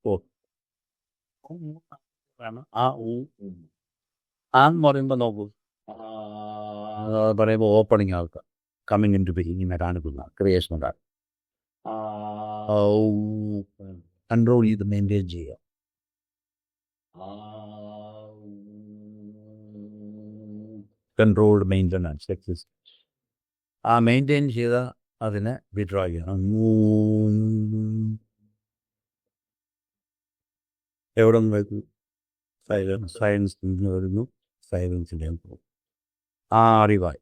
ഓ ആ ഊ ആന്ന് പറയുമ്പോൾ നോക്കൂ, പറയുമ്പോൾ ഓപ്പണിങ് ആൾക്കാർ കമ്മിങ് ഇൻ ടു ബീയിങ് ഇങ്ങനെ കാണിക്കുന്ന ക്രിയേഷൻ ഉണ്ടാകും. കൺട്രോൾ ചെയ്ത് മെയിൻറ്റെയിൻ ചെയ്യുക. Controlled maintenance exist. ആ മെയിൻറ്റെയിൻ ചെയ്ത അതിനെ വിഡ്രോ ചെയ്യണം. എവിടെ നിന്ന് വരുന്നു? സയൻസിൽ നിന്ന് വരുന്നു, സയൻസിലേക്ക് പോകും. ആ അറിവായി.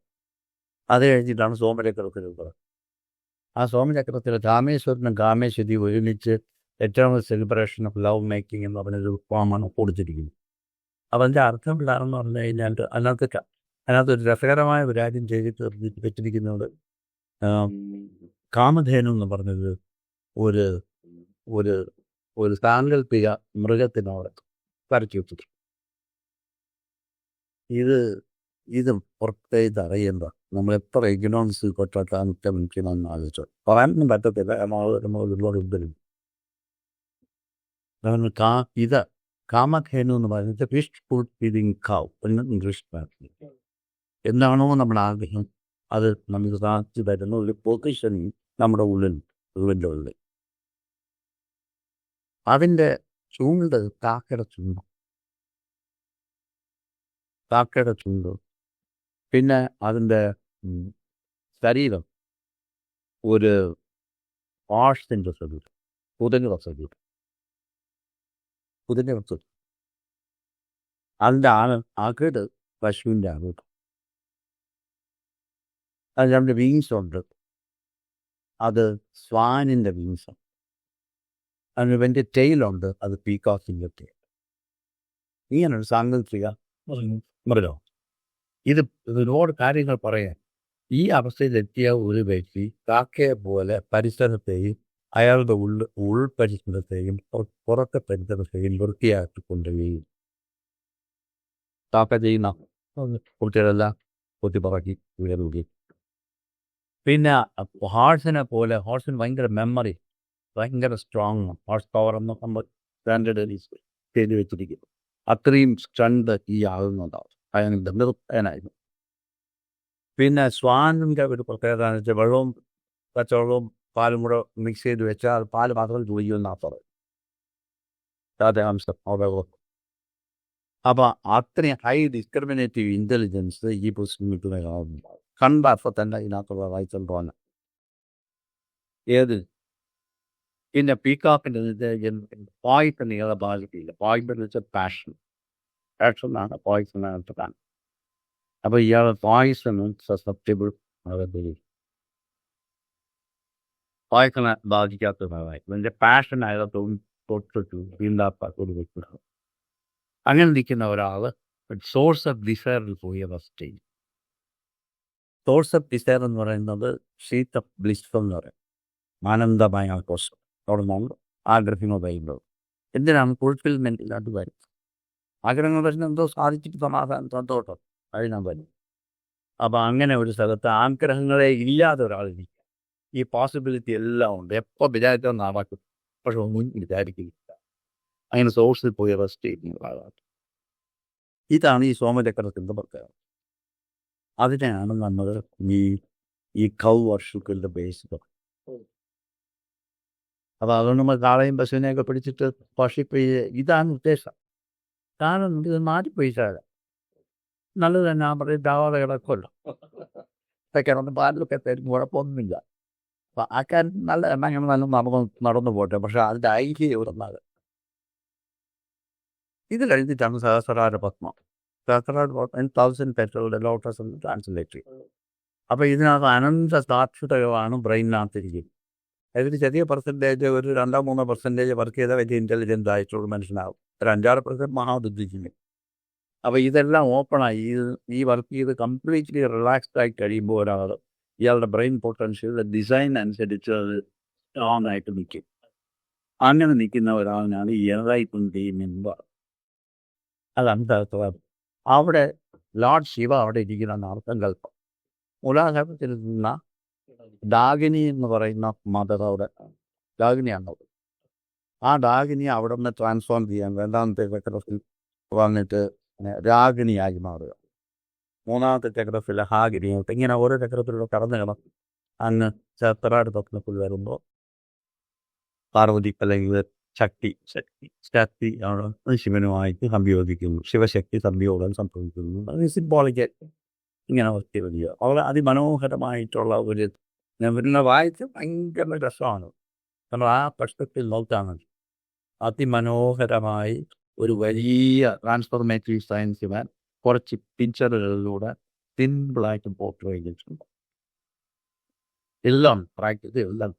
അത് കഴിഞ്ഞിട്ടാണ് സോമചക്രത്തിൽ പറയുന്നത്. ആ സോമചക്രത്തിൽ കാമേശ്വരനും കാമേശ്വരി ഒരുമിച്ച് eternal celebration of love making എന്ന് പറഞ്ഞൊരു ഫോമാണ് കൊടുത്തിരിക്കുന്നത്. അപ്പം അതിൻ്റെ അർത്ഥം എന്താണെന്ന് പറഞ്ഞു കഴിഞ്ഞാൽ അതിനകത്തൊരു രസകരമായ ഒരു കാര്യം ചെയ്തിട്ട് വെച്ചിരിക്കുന്നത്, കാമധേനു എന്ന് പറഞ്ഞത് ഒരു ഒരു ഒരു സാങ്കല്പിക മൃഗത്തിനോട് വരച്ചു വെച്ചിട്ട് ഇത് പുറത്തേക്ക് അറിയേണ്ട നമ്മൾ എത്ര ഇഗ്നോൺസ് കൊട്ടാൻ മനുഷ്യനെന്ന് ആലോചിച്ചോ. പറയാനൊന്നും പറ്റത്തില്ല. ഒരുപാട് ഉദ്ധരും ഇത് കാമധേനു എന്ന് പറയുന്നത് ഫിഷ് ഫുഡ് ഫീഡിങ് കാവ് എന്ന് ഇംഗ്ലീഷ് ഭാഷയിൽ. എന്താണോ നമ്മുടെ ആഗ്രഹം അത് നമുക്ക് സാധിച്ചു തരുന്ന ഒരു പൊസിഷൻ നമ്മുടെ ഉള്ളിൻ്റെ ഉള്ളിൽ. അതിൻ്റെ ചൂണ്ട് കാക്കയുടെ ചൂണ്ട്, പിന്നെ അതിൻ്റെ ശരീരം ഒരു ആഷിൻ്റെ ശരീരം, കുതിരയുടെ ശരീരം. അതിൻ്റെ അകട് പശുവിൻ്റെ അകട്. അത് രണ്ട് വിങ്സ് ഉണ്ട്. അത് സ്വാനിൻ്റെ വിങ്സാണ്. അതിന് വേണ്ടി ടെയിലുണ്ട്. അത് പീക്കോക്കിൻ്റെ ടെയിൽ. ഇങ്ങനൊരു സാങ്കല്പിക മൃഗം. ഇത് ഒരുപാട് കാര്യങ്ങൾ പറയാൻ. ഈ അവസ്ഥയിലെത്തിയ ഒരു വ്യക്തി കാക്കയെ പോലെ പരിസരത്തെയും അയാളുടെ ഉൾപരിസരത്തെയും പുറത്തെ പരിസരത്തെയും വൃത്തിയാക്കി കൊണ്ടുപോയി കാക്ക ചെയ്യുന്ന കുട്ടികളെല്ലാം കുത്തിപ്പറക്കി ഉയരുകി. പിന്നെ ഹോഴ്സിനെ പോലെ, ഹോഴ്സിന് ഭയങ്കര മെമ്മറി, ഭയങ്കര സ്ട്രോങ് ഹോഴ്സ് പവർ എന്ന് നമ്മൾ സ്റ്റാൻഡേർഡ് ചെയ്ത് വെച്ചിരിക്കുന്നു. അത്രയും സ്ട്രെങ്ത് ഈ ആകുന്നുണ്ടാവും. അതിന് നിർത്തനായിരുന്നു. പിന്നെ സ്വാനിൻ്റെ ഒരു പ്രത്യേകത എന്ന് വെച്ചാൽ വെള്ളവും പച്ചവെള്ളവും പാലും കൂടെ മിക്സ് ചെയ്ത് വെച്ചാൽ പാല് മാത്രം ചുഴിക്കുമെന്നാണ് പറയുന്നത്. അപ്പോൾ അത്രയും ഹൈ ഡിസ്ക്രിമിനേറ്റീവ് ഇൻ്റലിജൻസ് ഈ പുസ്തകം കിട്ടുന്ന കാണുന്നു. കണ്ടപ്പോൾ തന്നെ ഇതിനകത്തുള്ള വായിച്ചാൽ തോന്നാം. ഏത് പിന്നെ പീക്കോക്കിൻ്റെ പോയിസൺ ഏറെ ബാധിക്കില്ല. പോയിസൺ എന്ന് വെച്ചാൽ പാഷനാണ് പോയിസണായിട്ട് കാണും. അപ്പോൾ ഇയാൾ പോയിസണും സസെപ്റ്റബിൾ പോയിസണെ ബാധിക്കാത്ത ഭാഗമായി ഇതിൻ്റെ പാഷൻ അയാളെ തൊട്ടിട്ടു വീണ്ടാപ്പാക്കൊരു വെക്കണം. അങ്ങനെ നിൽക്കുന്ന ഒരാൾ സോഴ്സ് ഓഫ് ഡിസയറിൽ പോയി സ്റ്റേജ്. സോഴ്സ് ഓഫ് ഡിസയർ എന്ന് പറയുന്നത് ഷീറ്റ് ഓഫ് ബ്ലിസ് എന്ന് പറയും. ആനന്ദമായ ആഘോഷം തുടർന്നാണ് ആഗ്രഹങ്ങൾ വരുന്നത്. എന്തിനാണ് ഫുൾഫിൽമെൻറ്റ് ഇല്ലാണ്ട് വരും. ആഗ്രഹങ്ങൾ വരുന്ന എന്തോ സാധിച്ചിട്ട് സമാധാനം സന്തോഷം അതിനാൻ വരും. അപ്പോൾ അങ്ങനെ ഒരു സ്ഥലത്ത് ആഗ്രഹങ്ങളെ ഇല്ലാതെ ഒരാളിരിക്കുക. ഈ പോസിബിലിറ്റി എല്ലാം ഉണ്ട്. എപ്പോൾ വിചാരിച്ചാൽ നടക്കും, പക്ഷെ ഒന്നും വിചാരിക്കില്ല. അങ്ങനെ സോഴ്സിൽ പോയി റെസ്റ്റ് ചെയ്യുന്ന ആളാണ്. ഇതാണ് ഈ സോമചക്രത്തിൻ്റെ പ്രത്യേകത. അതിനെയാണ് നമ്മൾ ഈ കൗ വർഷിപ്പിൻ്റെ ബേസ്. അപ്പോൾ അതുകൊണ്ട് നമ്മൾ കാളയും പശുവിനെയൊക്കെ പിടിച്ചിട്ട് വർഷിപ്പ് ഇതാണ് ഉദ്ദേശം. കാരണം ഇത് മാറ്റിപ്പോയിച്ചാൽ നല്ലത് തന്നെ. ആ പറയും ദാവാതെ കിടക്കുമല്ലോ, കിടന്ന് പാലൊക്കെ തരും, കുഴപ്പമൊന്നുമില്ല. അപ്പം ആ കാര്യം നല്ല അങ്ങനെ നല്ല നടന്നു പോട്ടെ. പക്ഷെ അതിൻ്റെ ഐഡിയ ഇവിടെ നിന്നത്. ഇത് കഴിഞ്ഞിട്ടാണ് സഹസ്രാര പത്മം. 1000 പെറ്റലുടെ ലോട്ടസ് എന്ന് ട്രാൻസ്ലേറ്റ് ചെയ്യും. അപ്പോൾ ഇതിനകത്ത് അനന്ത സാക്ഷരതകളാണ് ബ്രെയിനിനകത്തിരിക്കുന്നത്. അതിൽ ചെറിയ പെർസെൻറ്റേജ്, ഒരു 2-3% വർക്ക് ചെയ്താൽ വലിയ ഇൻ്റലിജൻ്റ് ആയിട്ടുള്ള മനുഷ്യനാകും. ഒരു 5-6% മഹാബുദ്ധിജീവി. അപ്പോൾ ഇതെല്ലാം ഓപ്പണായി ഈ വർക്ക് ചെയ്ത് കംപ്ലീറ്റ്ലി റിലാക്സ്ഡ് ആയി കഴിയുമ്പോൾ ഒരാൾ ഇയാളുടെ ബ്രെയിൻ പൊട്ടൻഷ്യൽ ഡിസൈൻ അനുസരിച്ച് അത് സ്ട്രോങ് ആയിട്ട് നിൽക്കും. അങ്ങനെ നിൽക്കുന്ന ഒരാളിനാണ് എൻലൈറ്റ്മെൻറ്റ് എന്ന്. അതാണ് തരത്തിലാണ് അവിടെ ലോർഡ് ശിവ അവിടെ ഇരിക്കുന്ന സങ്കല്പം. ഉദാഹരണത്തിൽ നിന്ന ഡാഗിനി എന്ന് പറയുന്ന മദർ അവിടെ ഡാഗിനിയാണ്. ആ ഡാഗിനി അവിടെ നിന്ന് ട്രാൻസ്ഫോം ചെയ്യാൻ വേണ്ടാമത്തെ ചക്രത്തിൽ വന്നിട്ട് രാഗിണിയായി മാറുക. മൂന്നാമത്തെ ചക്രത്തിൽ ഹാഗിനി. ഇങ്ങനെ ഓരോ ചക്രത്തിലൂടെ കടന്നു കിടന്ന് അങ്ങ് ചേർത്തറാട് തത്വത്തിൽ വരുമ്പോൾ പാർവതി അല്ലെങ്കിൽ ശക്തി ശിവനുമായിട്ട് സംയോജിക്കുന്നു, ശിവശക്തി സംയോഗം സംഭവിക്കുന്നു. അത് സിംബോളിക്ക് ഇങ്ങനെ ഒത്തിരി വലിയ വളരെ അതിമനോഹരമായിട്ടുള്ള ഒരു പിന്നെ വായിച്ച് ഭയങ്കര രസമാണ്. നമ്മൾ ആ പ്രശ്നത്തിൽ നോക്കാണ് അതിമനോഹരമായി ഒരു വലിയ ട്രാൻസ്ഫോർമേറ്റീവ് സയൻസിനെ കുറച്ച് പിക്ചറുകളിലൂടെ സിമ്പിളായിട്ട് പോർട്രേ ചെയ്തിട്ടുണ്ട്. എല്ലാം പ്രാക്ടീസ് എല്ലാം